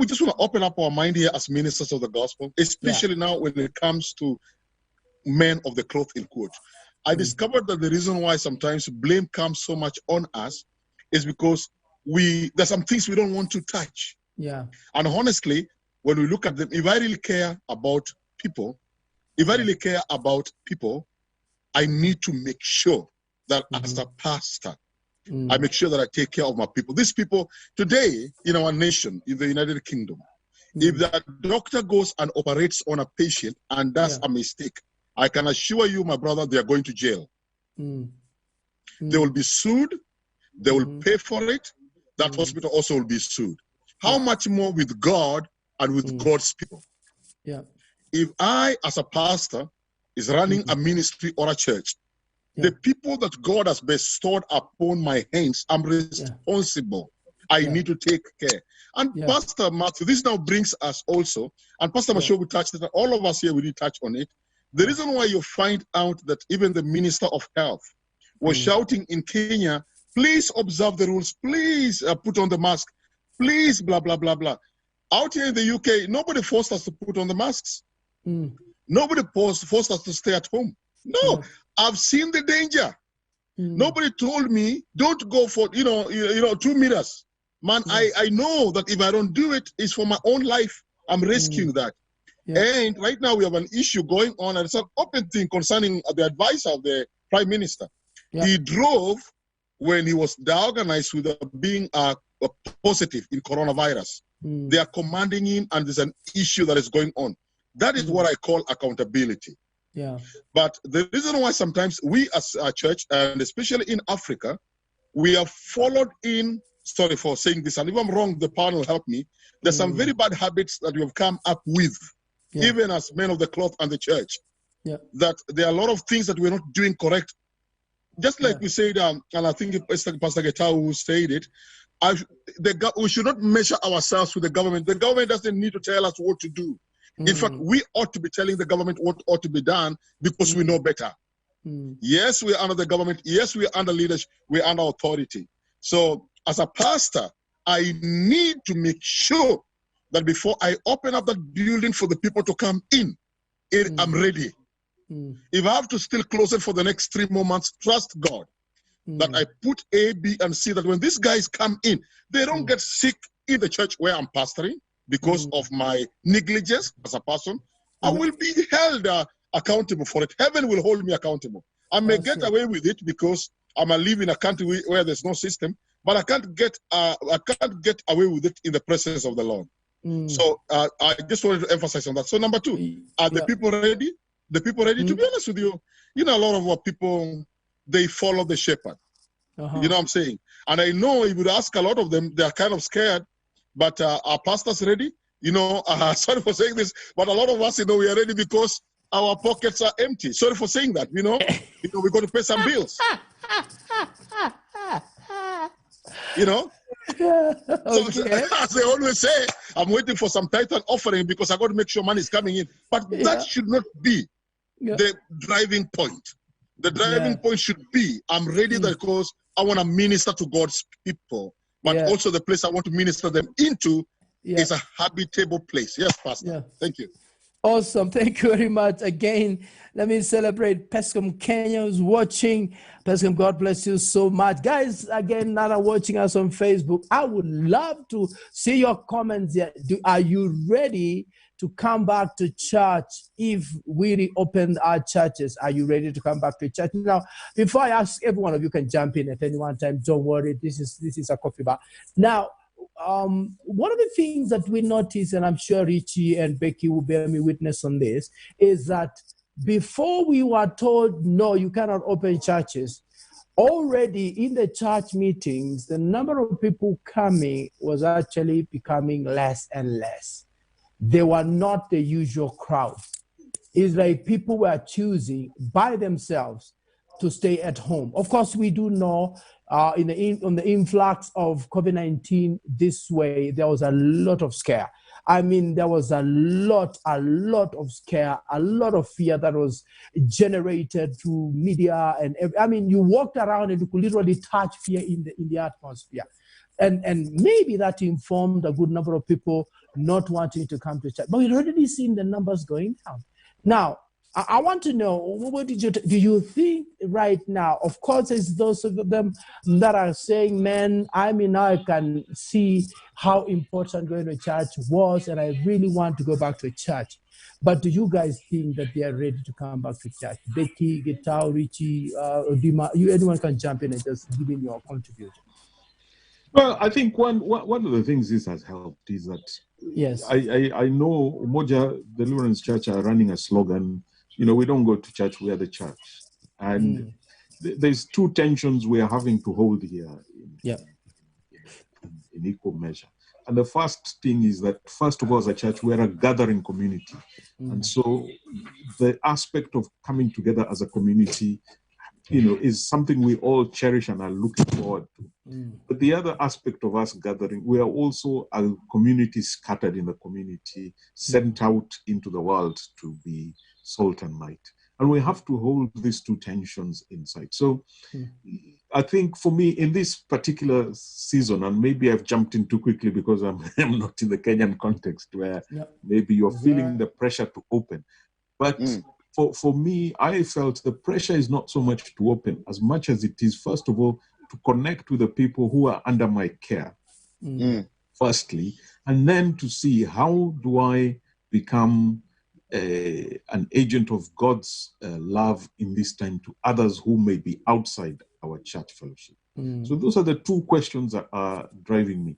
just want to open up our mind here as ministers of the gospel, especially now when it comes to men of the cloth in quote. I discovered that the reason why sometimes blame comes so much on us is because there's some things we don't want to touch. Yeah. And honestly, when we look at them, if I really care about people, I need to make sure that as a pastor, I make sure that I take care of my people. These people today in our nation, in the United Kingdom, if that doctor goes and operates on a patient and does a mistake, I can assure you, my brother, they are going to jail. They will be sued. They will pay for it. That hospital also will be sued. How much more with God and with God's people? Yeah. If I, as a pastor, is running a ministry or a church, the people that God has bestowed upon my hands, I'm responsible. I need to take care. And Pastor Matthew, this now brings us also, and Pastor Mashogu touched it, all of us here, we did touch on it. The reason why you find out that even the Minister of Health was shouting in Kenya, please observe the rules, please put on the mask, please blah, blah, blah, blah. Out here in the UK, nobody forced us to put on the masks. Nobody forced us to stay at home. No, I've seen the danger. Nobody told me, don't go for, 2 meters. Man, I know that if I don't do it, it's for my own life. I'm rescuing that. And right now we have an issue going on, and it's an open thing concerning the advice of the Prime Minister. He drove when he was diagnosed with being a positive in coronavirus. They are commanding him, and there's an issue that is going on. That is what I call accountability. But the reason why sometimes we as a church, and especially in Africa, we have followed in, sorry for saying this, and if I'm wrong, the panel help me, there's some very bad habits that we have come up with, even as men of the cloth and the church, that there are a lot of things that we're not doing correct. Just like we said, and I think Pastor Getau said it, we should not measure ourselves with the government. The government doesn't need to tell us what to do. In fact, we ought to be telling the government what ought to be done because we know better. Yes, we're under the government. Yes, we're under leadership. We're under authority. So as a pastor, I need to make sure that before I open up that building for the people to come in, I'm ready. If I have to still close it for the next 3 more months, trust God that I put A, B, and C, that when these guys come in, they don't get sick in the church where I'm pastoring because of my negligence as a person. I will be held accountable for it. Heaven will hold me accountable. I may get away with it because I live in a country where there's no system, but I can't get away with it in the presence of the Lord. So I just wanted to emphasize on that. So number 2, are the people ready? The people ready? To be honest with you, a lot of our people, they follow the shepherd. You know what I'm saying? And I know if you ask a lot of them, they're kind of scared, but are pastors ready? Sorry for saying this, but a lot of us, we are ready because our pockets are empty. Sorry for saying that, we're going to pay some bills. So, as they always say, I'm waiting for some title offering because I got to make sure money is coming in. But that should not be the driving point. The driving point should be, I'm ready because I want to minister to God's people, but also the place I want to minister them into is a habitable place. Yes, Pastor. Thank you. Awesome. Thank you very much. Again, let me celebrate Pescom Kenya who's watching. Pescom, God bless you so much. Guys, again, now are watching us on Facebook. I would love to see your comments here. Are you ready to come back to church if we reopened our churches? Are you ready to come back to church? Now, before I ask, every one of you can jump in at any one time. Don't worry. This is a coffee bar. Now, one of the things that we notice, and I'm sure Richie and Becky will bear me witness on this, is that before we were told, no, you cannot open churches, already in the church meetings, the number of people coming was actually becoming less and less. They were not the usual crowd. It's like people were choosing by themselves to stay at home. Of course, we do know on the influx of COVID-19 this way, there was a lot of scare. There was a lot of scare, a lot of fear that was generated through media. And you walked around and you could literally touch fear in the atmosphere. And maybe that informed a good number of people not wanting to come to church. But we've already seen the numbers going down. Now, I want to know, what do you think right now? Of course, it's those of them that are saying, man, now I can see how important going to church was, and I really want to go back to church. But do you guys think that they are ready to come back to church? Becky, Getao, Richie, Odima, anyone can jump in and just give in your contribution. Well, I think one of the things this has helped is that I know Umoja Deliverance Church are running a slogan, we don't go to church, we are the church. And there's two tensions we are having to hold here in equal measure. And the first thing is that, first of all, as a church, we're a gathering community. And so the aspect of coming together as a community, is something we all cherish and are looking forward to. But the other aspect of us gathering, we are also a community scattered in the community, sent out into the world to be salt and light. And we have to hold these two tensions inside. So I think for me, in this particular season, and maybe I've jumped in too quickly because I'm not in the Kenyan context where maybe you're feeling the pressure to open. But for me, I felt the pressure is not so much to open as much as it is, first of all, to connect with the people who are under my care, firstly, and then to see how do I become an agent of God's love in this time to others who may be outside our church fellowship. So those are the two questions that are driving me.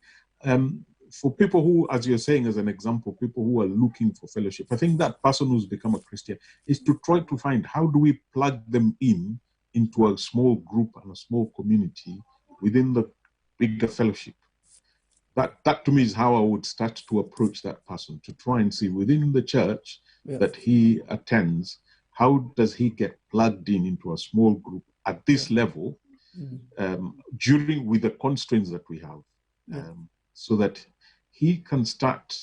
For people who, as you're saying, as an example, people who are looking for fellowship, I think that person who's become a Christian is to try to find how do we plug them into a small group and a small community within the bigger fellowship. That to me is how I would start to approach that person, to try and see within the church that he attends, how does he get plugged into a small group at this level with the constraints that we have, so that he can start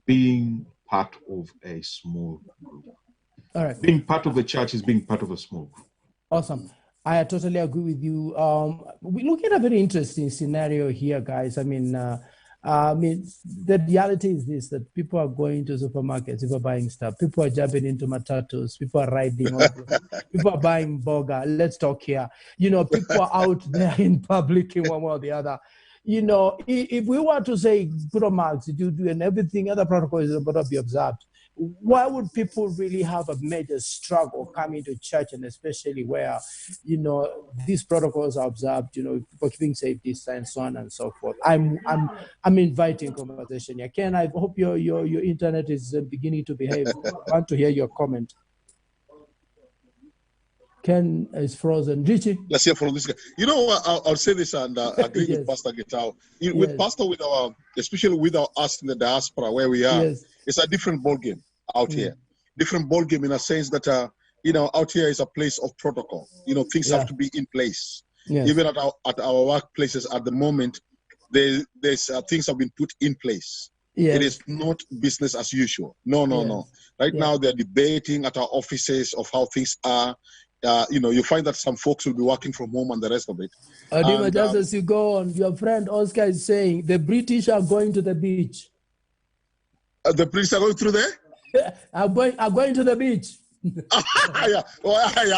being part of a small group. All right. Being part of the church is being part of a small group. Awesome. I totally agree with you. We're looking at a very interesting scenario here, guys. I mean, the reality is this, that people are going to supermarkets, people are buying stuff, people are jumping into matatus, people are riding, people are buying burger. Let's talk here. People are out there in public in one way or the other. If we were to say, put on masks, do and everything, other protocols are going to be observed, why would people really have a major struggle coming to church, and especially where, these protocols are observed, people keeping safe distance, so on and so forth? I'm inviting conversation here. Ken, I hope your internet is beginning to behave. I want to hear your comment. Ken is frozen. Richie? Let's hear from this guy. I'll say this and agree with Pastor Gitao. With Pastor, especially with us in the diaspora where we are, it's a different ballgame out here. Different ballgame in a sense that, out here is a place of protocol. Things have to be in place. Even at our workplaces at the moment, there's things have been put in place. It is not business as usual. No. Right now, they're debating at our offices of how things are. You find that some folks will be working from home and the rest of it. Adima, just as you go on, your friend Oscar is saying the British are going to the beach. The British are going through there? are going to the beach. I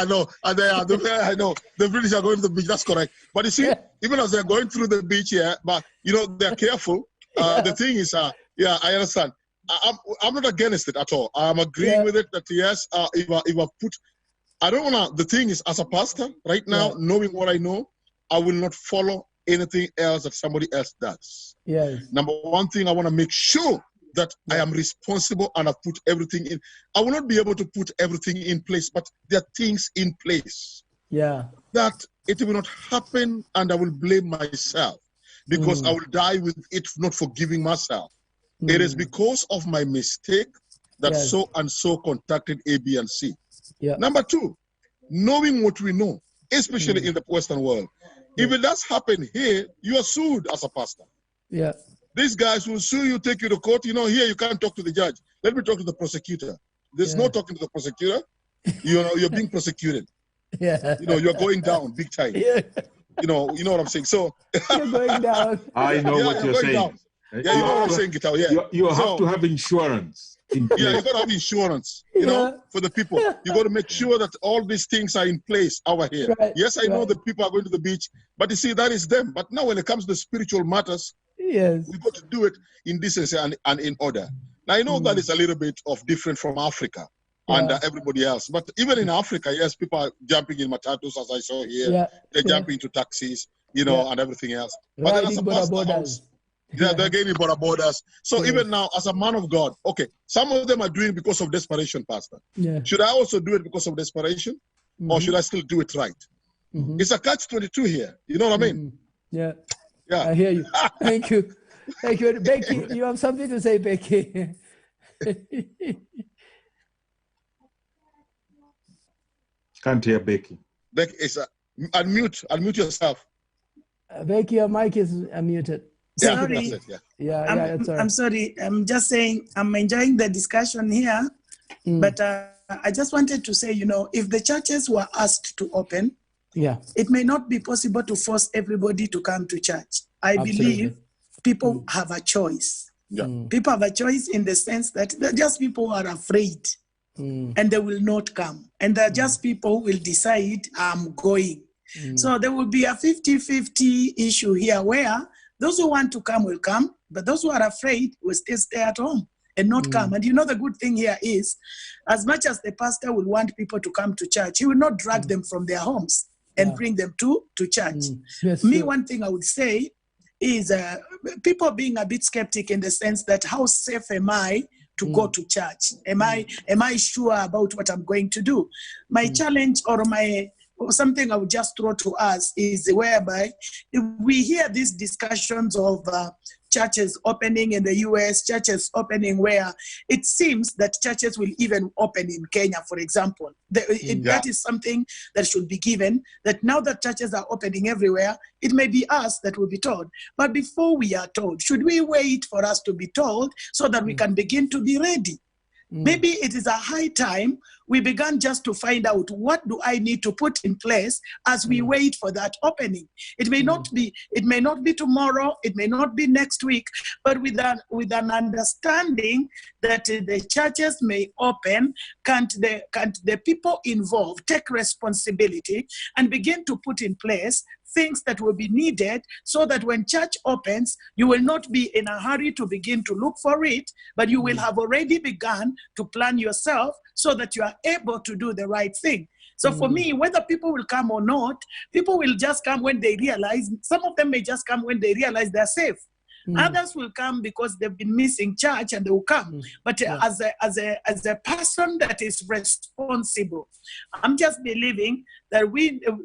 know. I know. The British are going to the beach. That's correct. But you see, even as they're going through the beach here, but they're careful. The thing is, I understand. I'm not against it at all. I'm agreeing with it that yes, if I put. I don't want to, the thing is, as a pastor, right now, knowing what I know, I will not follow anything else that somebody else does. Number one thing, I want to make sure that I am responsible and I put everything in. I will not be able to put everything in place, but there are things in place. That it will not happen and I will blame myself because I will die with it not forgiving myself. It is because of my mistake that so and so contacted A, B, and C. Number two, knowing what we know, especially in the Western world. If it does happen here, you are sued as a pastor. These guys will sue you, take you to court. Here you can't talk to the judge. Let me talk to the prosecutor. There's no talking to the prosecutor. You're being prosecuted. You're going down big time. You know what I'm saying. So you're going down. I know what you're saying. Down. You know what I'm saying, Gitao. You have to have insurance. You got to have insurance, for the people. You got to make sure that all these things are in place over here. Yes, I know that people are going to the beach, but you see, that is them. But now when it comes to spiritual matters, we've got to do it in decency and in order. Now, I know that is a little bit of different from Africa and everybody else. But even in Africa, yes, people are jumping in matatus, as I saw here. They're jumping into taxis, and everything else. But then as a pastor, they're getting borders. So even now, as a man of God, okay, some of them are doing it because of desperation, Pastor. Should I also do it because of desperation? Or should I still do it right? It's a catch-22 here. You know what I mean? Yeah. Yeah. I hear you. Thank you. Thank you. Becky, you have something to say, Becky? Can't hear Becky. Becky, unmute yourself. Becky, your mic is unmuted. Yeah, Sorry. that's it, yeah. Yeah, that's all right. I'm sorry. I'm just saying I'm enjoying the discussion here, but I just wanted to say, if the churches were asked to open, it may not be possible to force everybody to come to church. I believe people have a choice. Yeah. People have a choice in the sense that they're just people who are afraid and they will not come. And they're just people who will decide, I'm going. So there will be a 50-50 issue here where those who want to come will come, but those who are afraid will still stay at home and not come. And the good thing here is, as much as the pastor will want people to come to church, he will not drag them from their homes and bring them to church. One thing I would say is people being a bit skeptic in the sense that how safe am I to go to church? Am I sure about what I'm going to do? My challenge or something I would just throw to us is whereby if we hear these discussions of churches opening in the US, churches opening where it seems that churches will even open in Kenya, for example. That is something that should be given, that now that churches are opening everywhere, it may be us that will be told. But before we are told, should we wait for us to be told so that we can begin to be ready? Maybe it is a high time we began just to find out what do I need to put in place as we wait for that opening. It may not be tomorrow, it may not be next week, but with an understanding that the churches may open, can't the people involved take responsibility and begin to put in place things that will be needed so that when church opens, you will not be in a hurry to begin to look for it, but you will have already begun to plan yourself so that you are able to do the right thing. So for me, whether people will come or not, people will just come when they realize, some of them may just come when they realize they're safe. Others will come because they've been missing church and they will come. But as a person that is responsible, I'm just believing that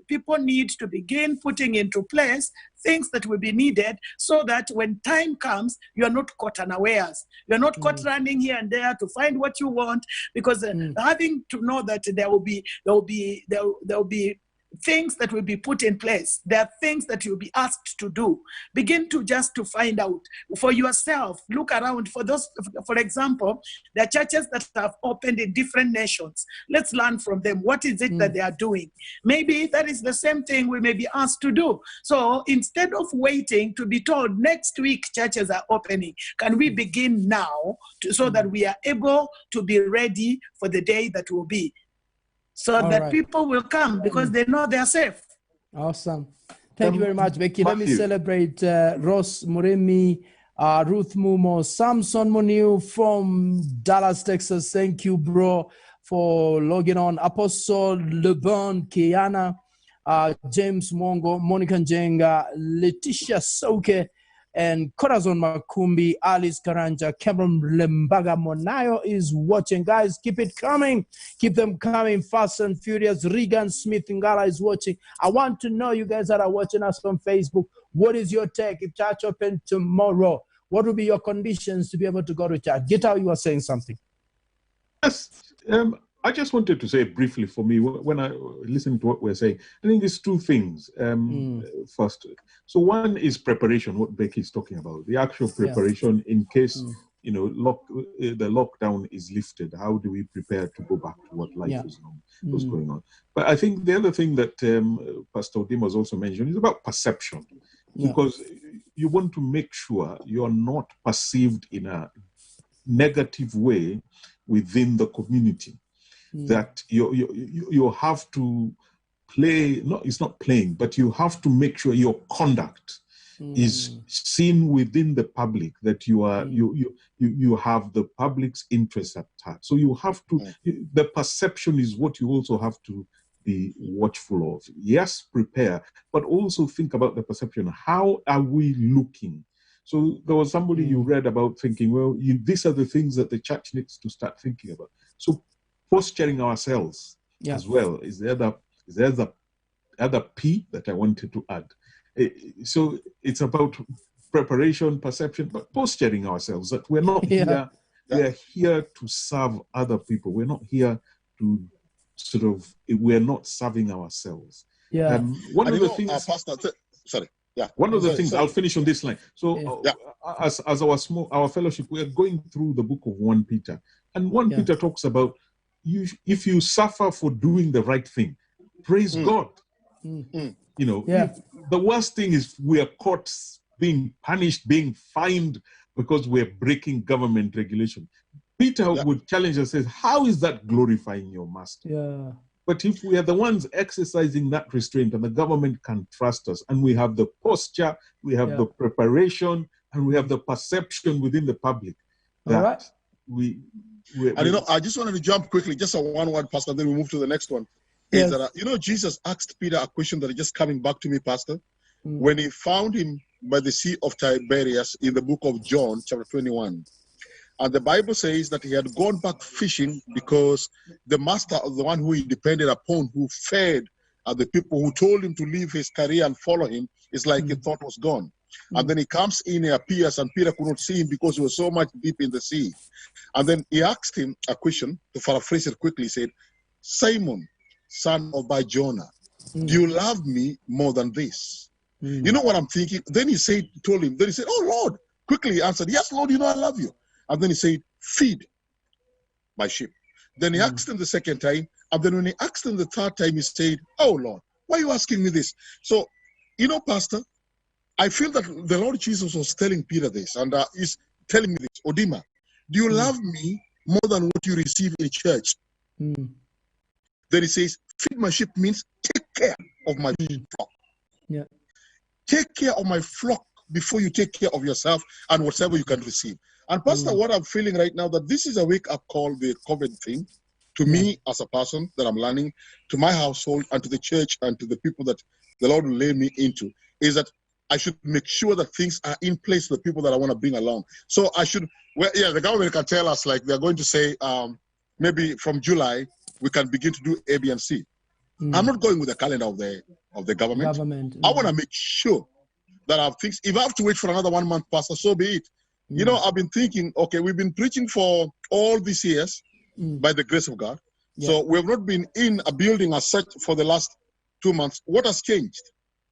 people need to begin putting into place things that will be needed so that when time comes, you are not caught unawares. You're not caught running here and there to find what you want, because having to know that there will be things that will be put in place. There are things that you'll be asked to do. Begin to find out for yourself. Look around for those, for example, there are churches that have opened in different nations. Let's learn from them. What is it that they are doing? Maybe that is the same thing we may be asked to do. So instead of waiting to be told next week churches are opening, can we begin now so that we are able to be ready for the day that will be? So that people will come because they know they're safe. Awesome. Thank you very much, Becky. Let me celebrate Ross Muremi, Ruth Mumo, Samson Muniu from Dallas, Texas. Thank you, bro, for logging on. Apostle LeBron, Kiana, James Mongo, Monica Njenga, Letitia Soke, and Corazon Makumbi, Alice Karanja, Cameron Lembaga Monayo is watching. Guys, keep it coming. Keep them coming fast and furious. Regan Smith Ngala is watching. I want to know, you guys that are watching us on Facebook, what is your take if church open tomorrow? What will be your conditions to be able to go to church? Get out, you were saying something. Yes. I just wanted to say briefly, for me, when I listen to what we're saying, I think there's two things. First, so one is preparation, what Becky is talking about, the actual preparation in case the lockdown is lifted. How do we prepare to go back to what life was going on? But I think the other thing that Pastor Dimas also mentioned is about perception, because you want to make sure you're not perceived in a negative way within the community. That you have to play, it's not playing, but you have to make sure your conduct is seen within the public, that you are you have the public's interest at heart. So you have to, the perception is what you also have to be watchful of. Yes, prepare, but also think about the perception. How are we looking? So there was somebody you read about thinking, well, these are the things that the church needs to start thinking about. So posturing ourselves as well is the other other P that I wanted to add. So it's about preparation, perception, but posturing ourselves that we're not here. We're here to serve other people. We're not here to we're not serving ourselves. One of the things, Pastor, sorry. Yeah. One of the things, I'll finish on this line. So as our fellowship, we are going through the book of 1 Peter. And 1 Peter talks about if you suffer for doing the right thing, praise God. You know, the worst thing is we are caught being punished, being fined because we're breaking government regulation. Peter would challenge us, says, how is that glorifying your master? But if we are the ones exercising that restraint and the government can trust us, and we have the posture, we have the preparation, and we have the perception within the public that I just wanted to jump quickly, just a one-word, Pastor, then we move to the next one. Is that, Jesus asked Peter a question that is just coming back to me, Pastor. When he found him by the Sea of Tiberias in the book of John, chapter 21. And the Bible says that he had gone back fishing because the master of the one who he depended upon, who fed the people, who told him to leave his career and follow him, is like he thought was gone. And then he comes in and appears, and Peter could not see him because he was so much deep in the sea. And then he asked him a question, to paraphrase it quickly. He said, Simon, son of Bar-Jonah, do you love me more than this? You know what I'm thinking? Then he told him, oh Lord, quickly he answered, yes, Lord, you know I love you. And then he said, feed my sheep. Then he asked him the second time. And then when he asked him the third time, he said, oh Lord, why are you asking me this? So, Pastor, I feel that the Lord Jesus was telling Peter this, and he's telling me this, Odima, do you love me more than what you receive in church? Then he says, feed my sheep means take care of my flock. Take care of my flock before you take care of yourself and whatever you can receive. And Pastor, what I'm feeling right now, that this is a wake-up call, the COVID thing, to me as a person that I'm learning, to my household and to the church and to the people that the Lord will lay me into, is that I should make sure that things are in place for the people that I want to bring along. So I should, the government can tell us, like they're going to say, maybe from July, we can begin to do A, B, and C. I'm not going with the calendar of the government. I want to make sure that I have things. If I have to wait for another 1 month, Pastor, so be it. I've been thinking, okay, we've been preaching for all these years by the grace of God. So we have not been in a building as such for the last 2 months. What has changed?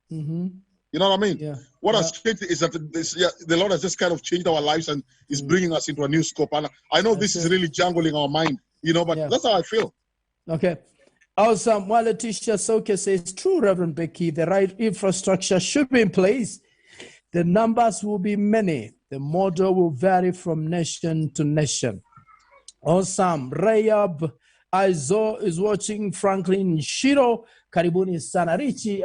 You know what I mean? What has changed is that the Lord has just kind of changed our lives and is bringing us into a new scope. And I know this is really jangling our mind, but that's how I feel. Okay. Awesome. Well, Letitia Soke says, true, Reverend Becky, the right infrastructure should be in place. The numbers will be many. The model will vary from nation to nation. Awesome. Rayab Aizo is watching. Franklin Shiro, Karibuni Sanarichi.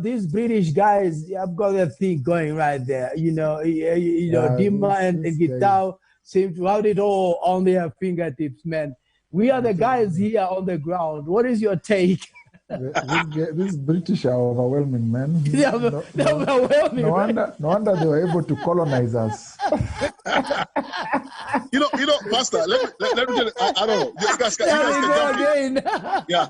These British guys have got their thing going right there. Dima and Gitao seem to have it all on their fingertips, man. We are the guys here on the ground. What is your take? These British are overwhelming, man. They're overwhelming. No wonder they were able to colonize us. Pastor, let me tell you, I don't know. You guys can jump in. Yeah,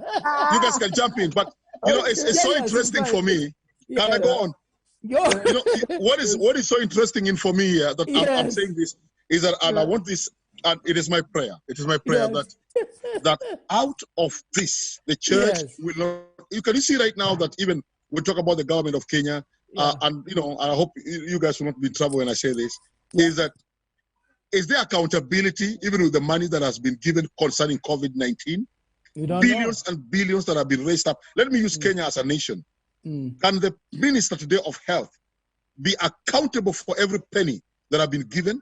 you guys can jump in. But, it's so interesting for me. Can I go on? What is so interesting for me here, that I'm saying this, is that, and I want this, and it is my prayer. It is my prayer that out of this, the church will not. You see right now that even we talk about the government of Kenya, and I hope you guys will not be in trouble when I say this. Is there accountability even with the money that has been given concerning COVID-19? Billions and billions that have been raised up. Let me use Kenya as a nation. Can the Minister today of Health be accountable for every penny that have been given?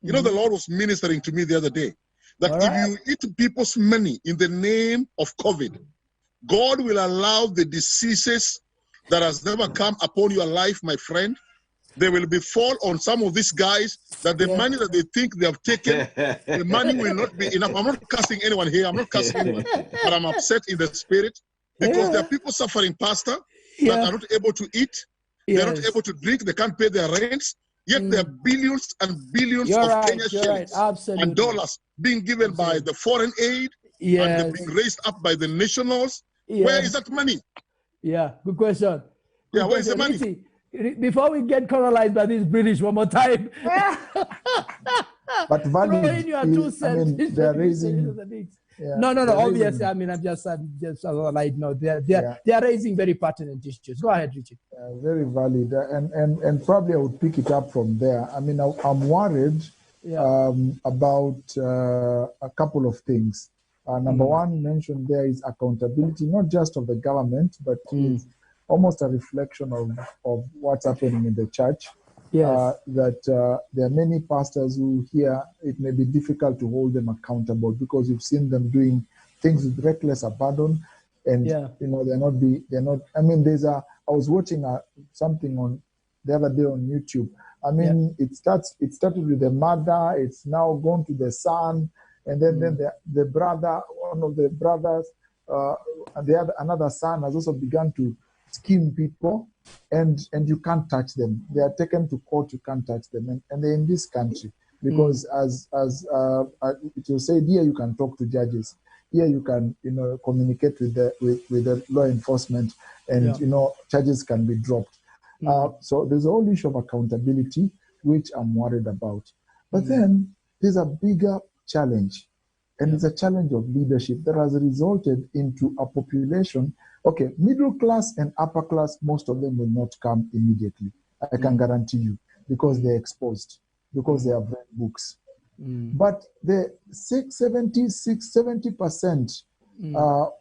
The Lord was ministering to me the other day that if you eat people's money in the name of COVID, God will allow the diseases that has never come upon your life, my friend. They will befall on some of these guys, that the money that they think they have taken, the money will not be enough. I'm not cursing anyone here. I'm not cursing anyone, but I'm upset in the spirit because there are people suffering, Pastor, that are not able to eat. They're not able to drink. They can't pay their rents. Yet there are billions and billions of Kenya shillings and dollars being given by the foreign aid, and they're being raised up by the nationals, Where is that money? Yeah, good question. Good Where is the question. money? Richie, before we get colonized by these British one more time. But valid. Throw in your 2 cents. I mean, they're raising. No. Obviously, raising, I'm just as a light note. They're raising very pertinent issues. Go ahead, Richie. Very valid, and probably I would pick it up from there. I mean, I'm worried about a couple of things. Number one mentioned there is accountability, not just of the government, but it's almost a reflection of what's happening in the church. Yes. That there are many pastors who here it may be difficult to hold them accountable because you've seen them doing things with reckless abandon, and they're not. I mean, I was watching something on the other day on YouTube. I mean, it started with the mother. It's now gone to the son, and then the brother, one of the brothers, and another son has also begun to scheme people, and you can't touch them. They are taken to court. You can't touch them, and they're in this country because as it was said here, you can talk to judges. Here you can communicate with the law enforcement, and charges can be dropped. So there's a whole issue of accountability which I'm worried about. But then there's a bigger challenge, and it's a challenge of leadership that has resulted into a population. Okay, middle class and upper class, most of them will not come immediately. I can guarantee you, because they're exposed, because they have read books. But the 70%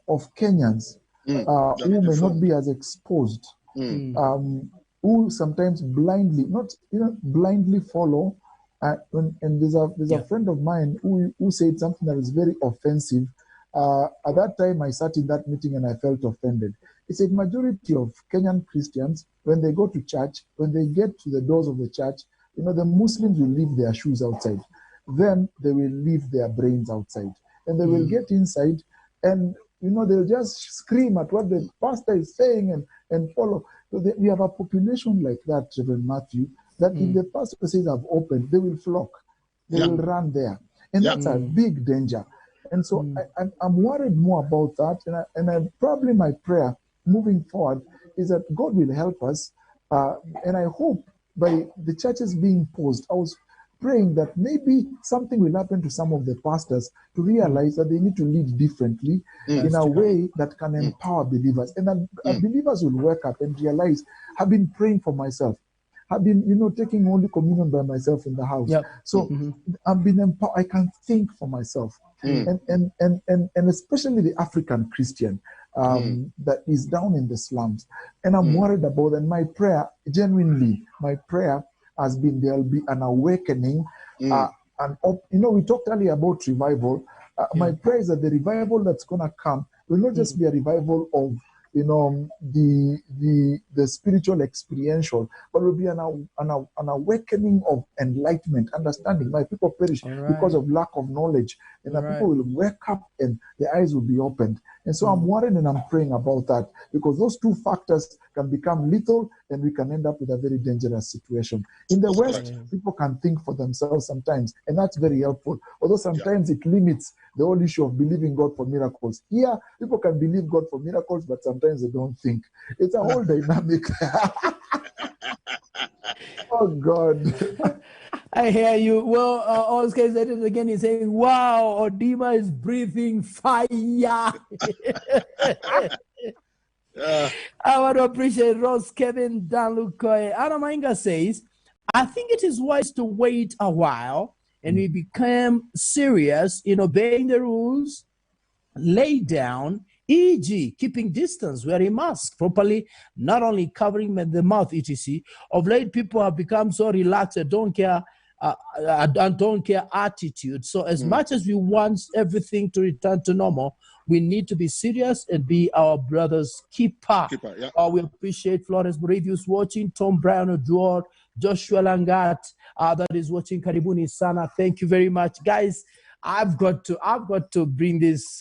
of Kenyans who may not be as exposed, who sometimes blindly follow. And there's a friend of mine who said something that is very offensive. At that time, I sat in that meeting and I felt offended. He said, majority of Kenyan Christians, when they go to church, when they get to the doors of the church, the Muslims will leave their shoes outside. Then they will leave their brains outside. And they will get inside and, they'll just scream at what the pastor is saying and follow. So we have a population like that, Reverend Matthew, that if the pastor says I've opened, they will flock. They will run there. And that's a big danger. And so I'm worried more about that. And probably my prayer moving forward is that God will help us. And I hope by the churches being paused, I was praying that maybe something will happen to some of the pastors to realize that they need to lead differently in a way that can empower believers. And that believers will wake up and realize, I've been praying for myself. I've been, taking Holy Communion by myself in the house. So I've been empowered. I can think for myself. And especially the African Christian that is down in the slums. And I'm worried about, and my prayer, genuinely, has been there'll be an awakening. We talked earlier about revival. My prayer is that the revival that's going to come will not just be a revival of the spiritual experiential, but will be an awakening of enlightenment, understanding. My people perish because of lack of knowledge, and that people will wake up and their eyes will be opened. And so I'm worried and I'm praying about that, because those two factors can become lethal and we can end up with a very dangerous situation. In the West, people can think for themselves sometimes, and that's very helpful, although sometimes it limits the whole issue of believing God for miracles. Here, people can believe God for miracles, but sometimes they don't think. It's a whole dynamic. Oh, God. I hear you. Well, Oscar said it again. He's saying, wow, Odima is breathing fire. I want to appreciate Ross, Kevin, Dan Lukoy. Adam Mainga says, I think it is wise to wait a while and we become serious in obeying the rules laid down, e.g., keeping distance, wearing masks properly, not only covering the mouth, etc. Of late, people have become so relaxed, don't care attitude. So as much as we want everything to return to normal, we need to be serious and be our brother's keeper. We appreciate Florence Borevius watching, Tom Brian Oduor, Joshua Langat, that is watching Karibuni Sana. Thank you very much, guys. I've got to bring this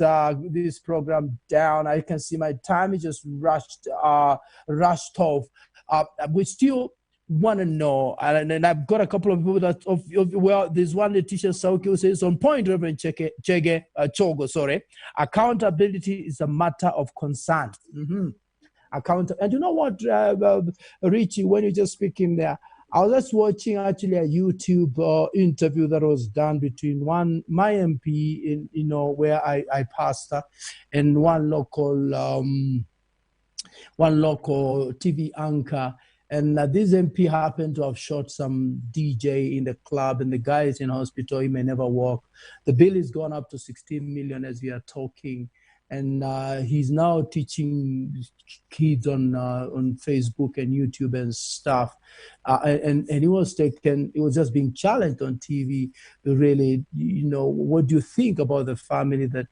program down. I can see my time is just rushed off. We still want to know, and I've got a couple of people that well, there's one Letitia Sauki who says on point, Reverend Chogo, sorry, accountability is a matter of concern. And you know what, Richie, when you're just speaking there, I was just watching actually a YouTube interview that was done between my MP in where I pastor, and one local TV anchor. And this MP happened to have shot some DJ in the club, and the guy is in hospital. He may never walk. The bill has gone up to 16 million as we are talking. And he's now teaching kids on Facebook and YouTube and stuff. And he was just being challenged on TV. Really, what do you think about the family that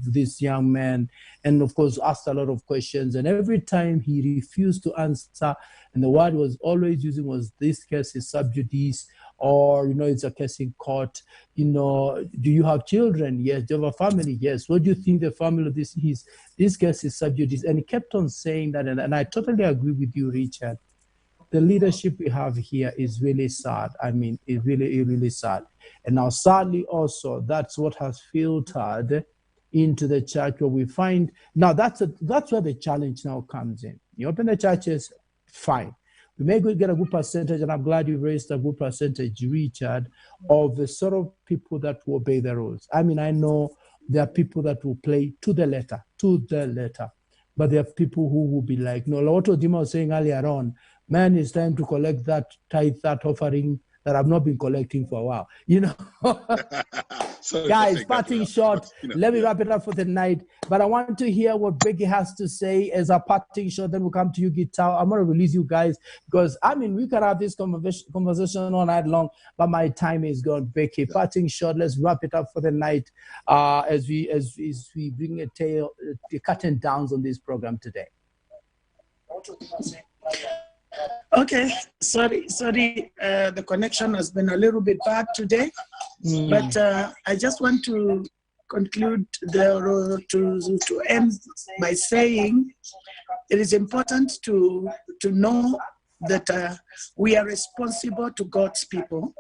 this young man? And of course, asked a lot of questions. And every time he refused to answer, and the word was always using was, this case is sub judice, or, it's a case in court. Do you have children? Yes. Do you have a family? Yes. What do you think the family of this is? This case is sub judice. And he kept on saying that. And I totally agree with you, Richard. The leadership we have here is really sad. I mean, it's really, really sad. And now, sadly, also, that's what has filtered into the church, where we find, now that's where the challenge now comes in. You open the churches, fine. We may get a good percentage, and I'm glad you raised a good percentage, Richard, of the sort of people that will obey the rules. I mean, I know there are people that will play to the letter, but there are people who will be like, no, what Odima was saying earlier on, man, it's time to collect that tithe, that offering that I've not been collecting for a while. So guys, parting shot. Let me wrap it up for the night. But I want to hear what Becky has to say as a parting shot. Then we'll come to you, Guitar. I'm going to release you guys because, we can have this conversation all night long, but my time is gone. Becky, parting shot. Let's wrap it up for the night as we bring a curtain down on this program today. Okay, sorry. The connection has been a little bit bad today, but I just want to conclude to end by saying it is important to know that we are responsible to God's people.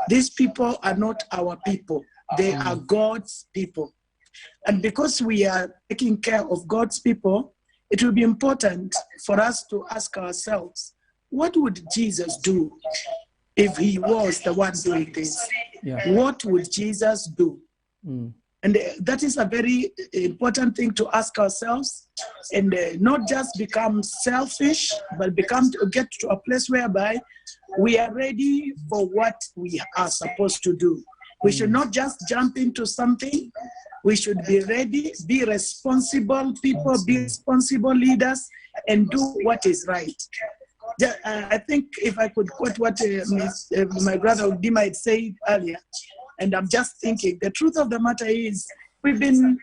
These people are not our people; they are God's people, and because we are taking care of God's people, it will be important for us to ask ourselves, what would Jesus do if he was the one doing this? Yeah. What would Jesus do? And that is a very important thing to ask ourselves, and not just become selfish, but get to a place whereby we are ready for what we are supposed to do. We should not just jump into something. We should be ready, be responsible people, be responsible leaders, and do what is right. I think if I could quote what my brother Odima had said earlier, and I'm just thinking, the truth of the matter is we've been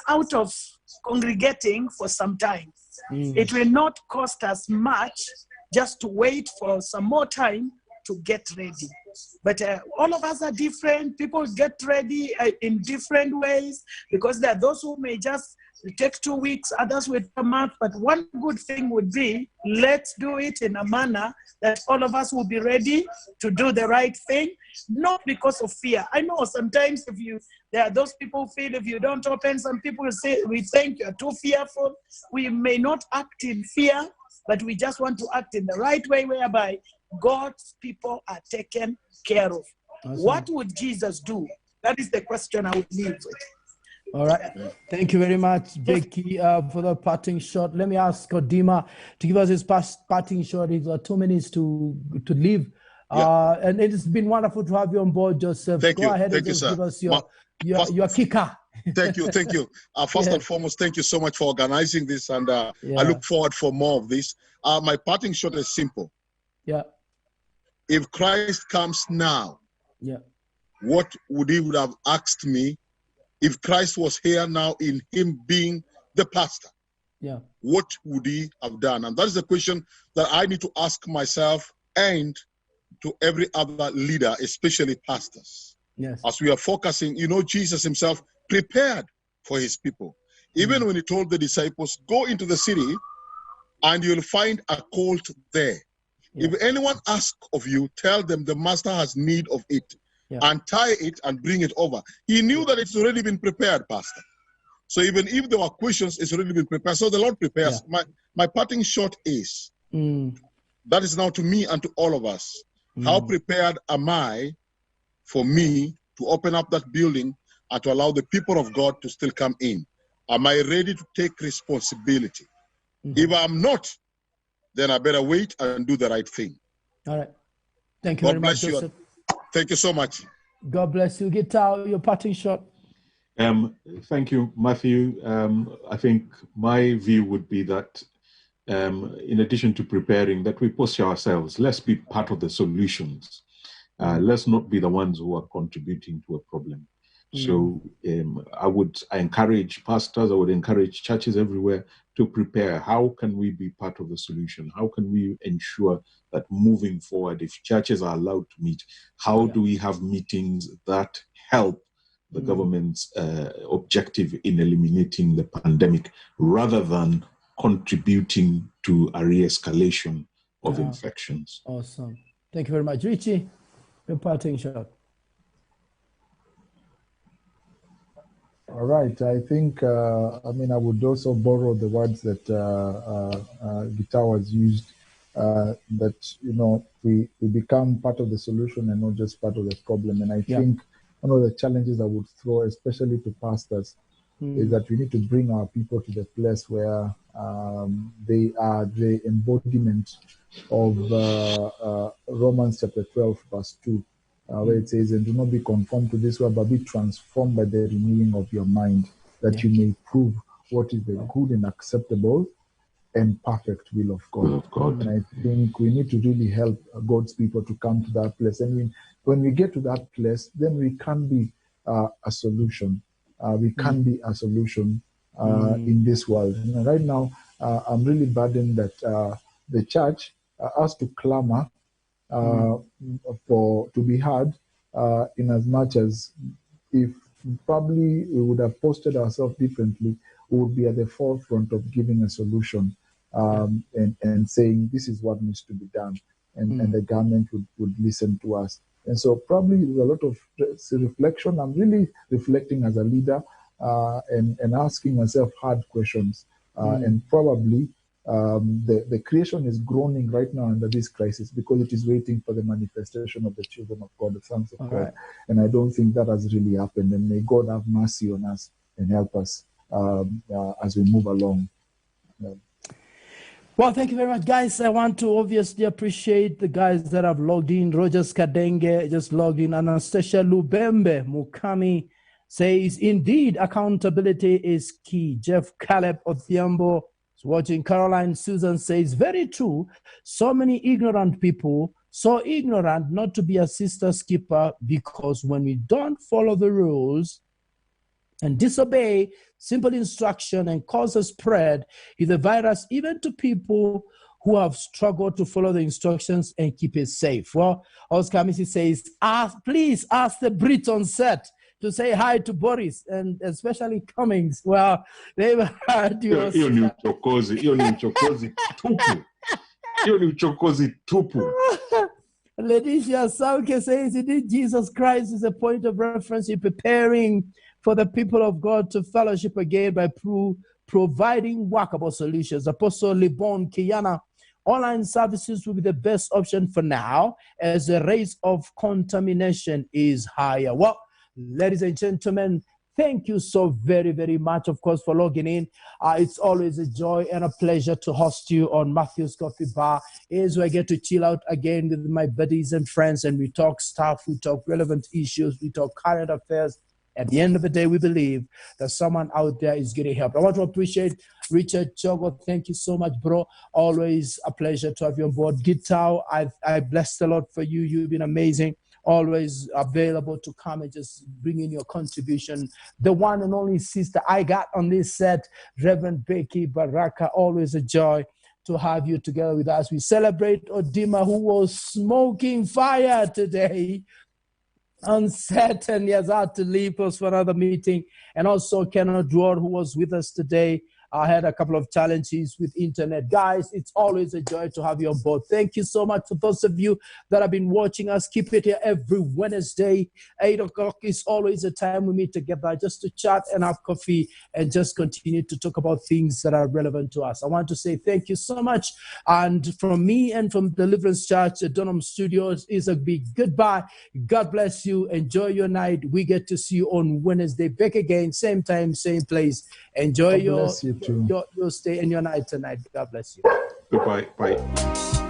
out of congregating for some time. It will not cost us much just to wait for some more time to get ready. But all of us are different. People get ready in different ways, because there are those who may just take 2 weeks, others with a month. But one good thing would be, let's do it in a manner that all of us will be ready to do the right thing, not because of fear. I know sometimes there are those people who feel if you don't open, some people say, we think you're too fearful. We may not act in fear, but we just want to act in the right way, whereby God's people are taken care of. Awesome. What would Jesus do? That is the question I would leave with. All right. Thank you very much, Becky, for the parting shot. Let me ask Odima to give us his parting shot. He's got 2 minutes to leave. Yeah. And it's been wonderful to have you on board, Joseph. Go ahead and just give us your kicker. Thank you. First and foremost, thank you so much for organizing this, and I look forward for more of this. My parting shot is simple. Yeah. If Christ comes now, what would he have asked me if Christ was here now, in him being the pastor? What would he have done? And that is the question that I need to ask myself and to every other leader, especially pastors. Yes. As we are focusing, Jesus himself prepared for his people. Even when he told the disciples, go into the city and you'll find a colt there. Yeah. If anyone asks of you, tell them the master has need of it, and tie it and bring it over. He knew that it's already been prepared, Pastor. So even if there were questions, it's already been prepared. So the Lord prepares. My parting shot is, that is now to me and to all of us. How prepared am I for me to open up that building and to allow the people of God to still come in? Am I ready to take responsibility? If I'm not, then I better wait and do the right thing. All right. Thank you very much, Joseph. Thank you so much. God bless you. Guitar, your parting shot. Thank you, Matthew. I think my view would be that in addition to preparing, that we posture ourselves. Let's be part of the solutions. Let's not be the ones who are contributing to a problem. So I encourage pastors, I would encourage churches everywhere to prepare. How can we be part of the solution? How can we ensure that moving forward, if churches are allowed to meet, how do we have meetings that help the government's objective in eliminating the pandemic rather than contributing to a re-escalation of infections? Awesome. Thank you very much. Richie, your parting shot. All right. I think, I would also borrow the words that Guitar was used, that, we become part of the solution and not just part of the problem. And I think one of the challenges I would throw, especially to pastors, is that we need to bring our people to the place where they are the embodiment of Romans chapter 12, verse 2. Where it says, and do not be conformed to this world, but be transformed by the renewing of your mind, that you may prove what is the good and acceptable and perfect will of God. And I think we need to really help God's people to come to that place. And when we get to that place, then we can be a solution. We can be a solution in this world. Right now, I'm really burdened that the church has to clamor to be heard, in as much as if probably we would have posted ourselves differently, we would be at the forefront of giving a solution and saying this is what needs to be done, and the government would listen to us. And so probably there's a lot of reflection. I'm really reflecting as a leader and asking myself hard questions, and probably the creation is groaning right now under this crisis because it is waiting for the manifestation of the children of God, the sons of God. And I don't think that has really happened. And may God have mercy on us and help us as we move along. Well, thank you very much, guys. I want to obviously appreciate the guys that have logged in. Rogers Kadenge just logged in. Anastasia Lubembe Mukami says, indeed, accountability is key. Jeff Caleb Othiambo is watching. Caroline Susan says, very true. So many ignorant people, so ignorant not to be a sister skipper, because when we don't follow the rules and disobey simple instruction and cause a spread is the virus, even to people who have struggled to follow the instructions and keep it safe. Well, Oscar Missy says, please ask the Brits on set to say hi to Boris, and especially Cummings. Well, they've heard you. Hiyo ni uchokozi tupu. Leticia Sauke says, indeed, Jesus Christ is a point of reference in preparing for the people of God to fellowship again by providing workable solutions. Apostle Libon Kiana, online services will be the best option for now as the rate of contamination is higher. Well, ladies and gentlemen, thank you so very, very much, of course, for logging in. It's always a joy and a pleasure to host you on Matthew's Coffee Bar, as I get to chill out again with my buddies and friends, and we talk stuff, we talk relevant issues, we talk current affairs. At the end of the day, we believe that someone out there is getting help. I want to appreciate Richard Chogo. Thank you so much, bro. Always a pleasure to have you on board. Guitar, I bless the Lord for you. You've been amazing. Always available to come and just bring in your contribution. The one and only sister I got on this set, Reverend Becky Baraka. Always a joy to have you together with us. We celebrate Odima, who was smoking fire today on set, and he has had to leave us for another meeting. And also Kenneth Dward, who was with us today. I had a couple of challenges with internet. Guys, it's always a joy to have you on board. Thank you so much for those of you that have been watching us. Keep it here every Wednesday. 8 o'clock is always a time we meet together just to chat and have coffee and just continue to talk about things that are relevant to us. I want to say thank you so much. And from me and from Deliverance Church at Dunham Studios is a big goodbye. God bless you. Enjoy your night. We get to see you on Wednesday. Back again, same time, same place. Enjoy your stay and your night tonight. God bless you. Goodbye. Bye.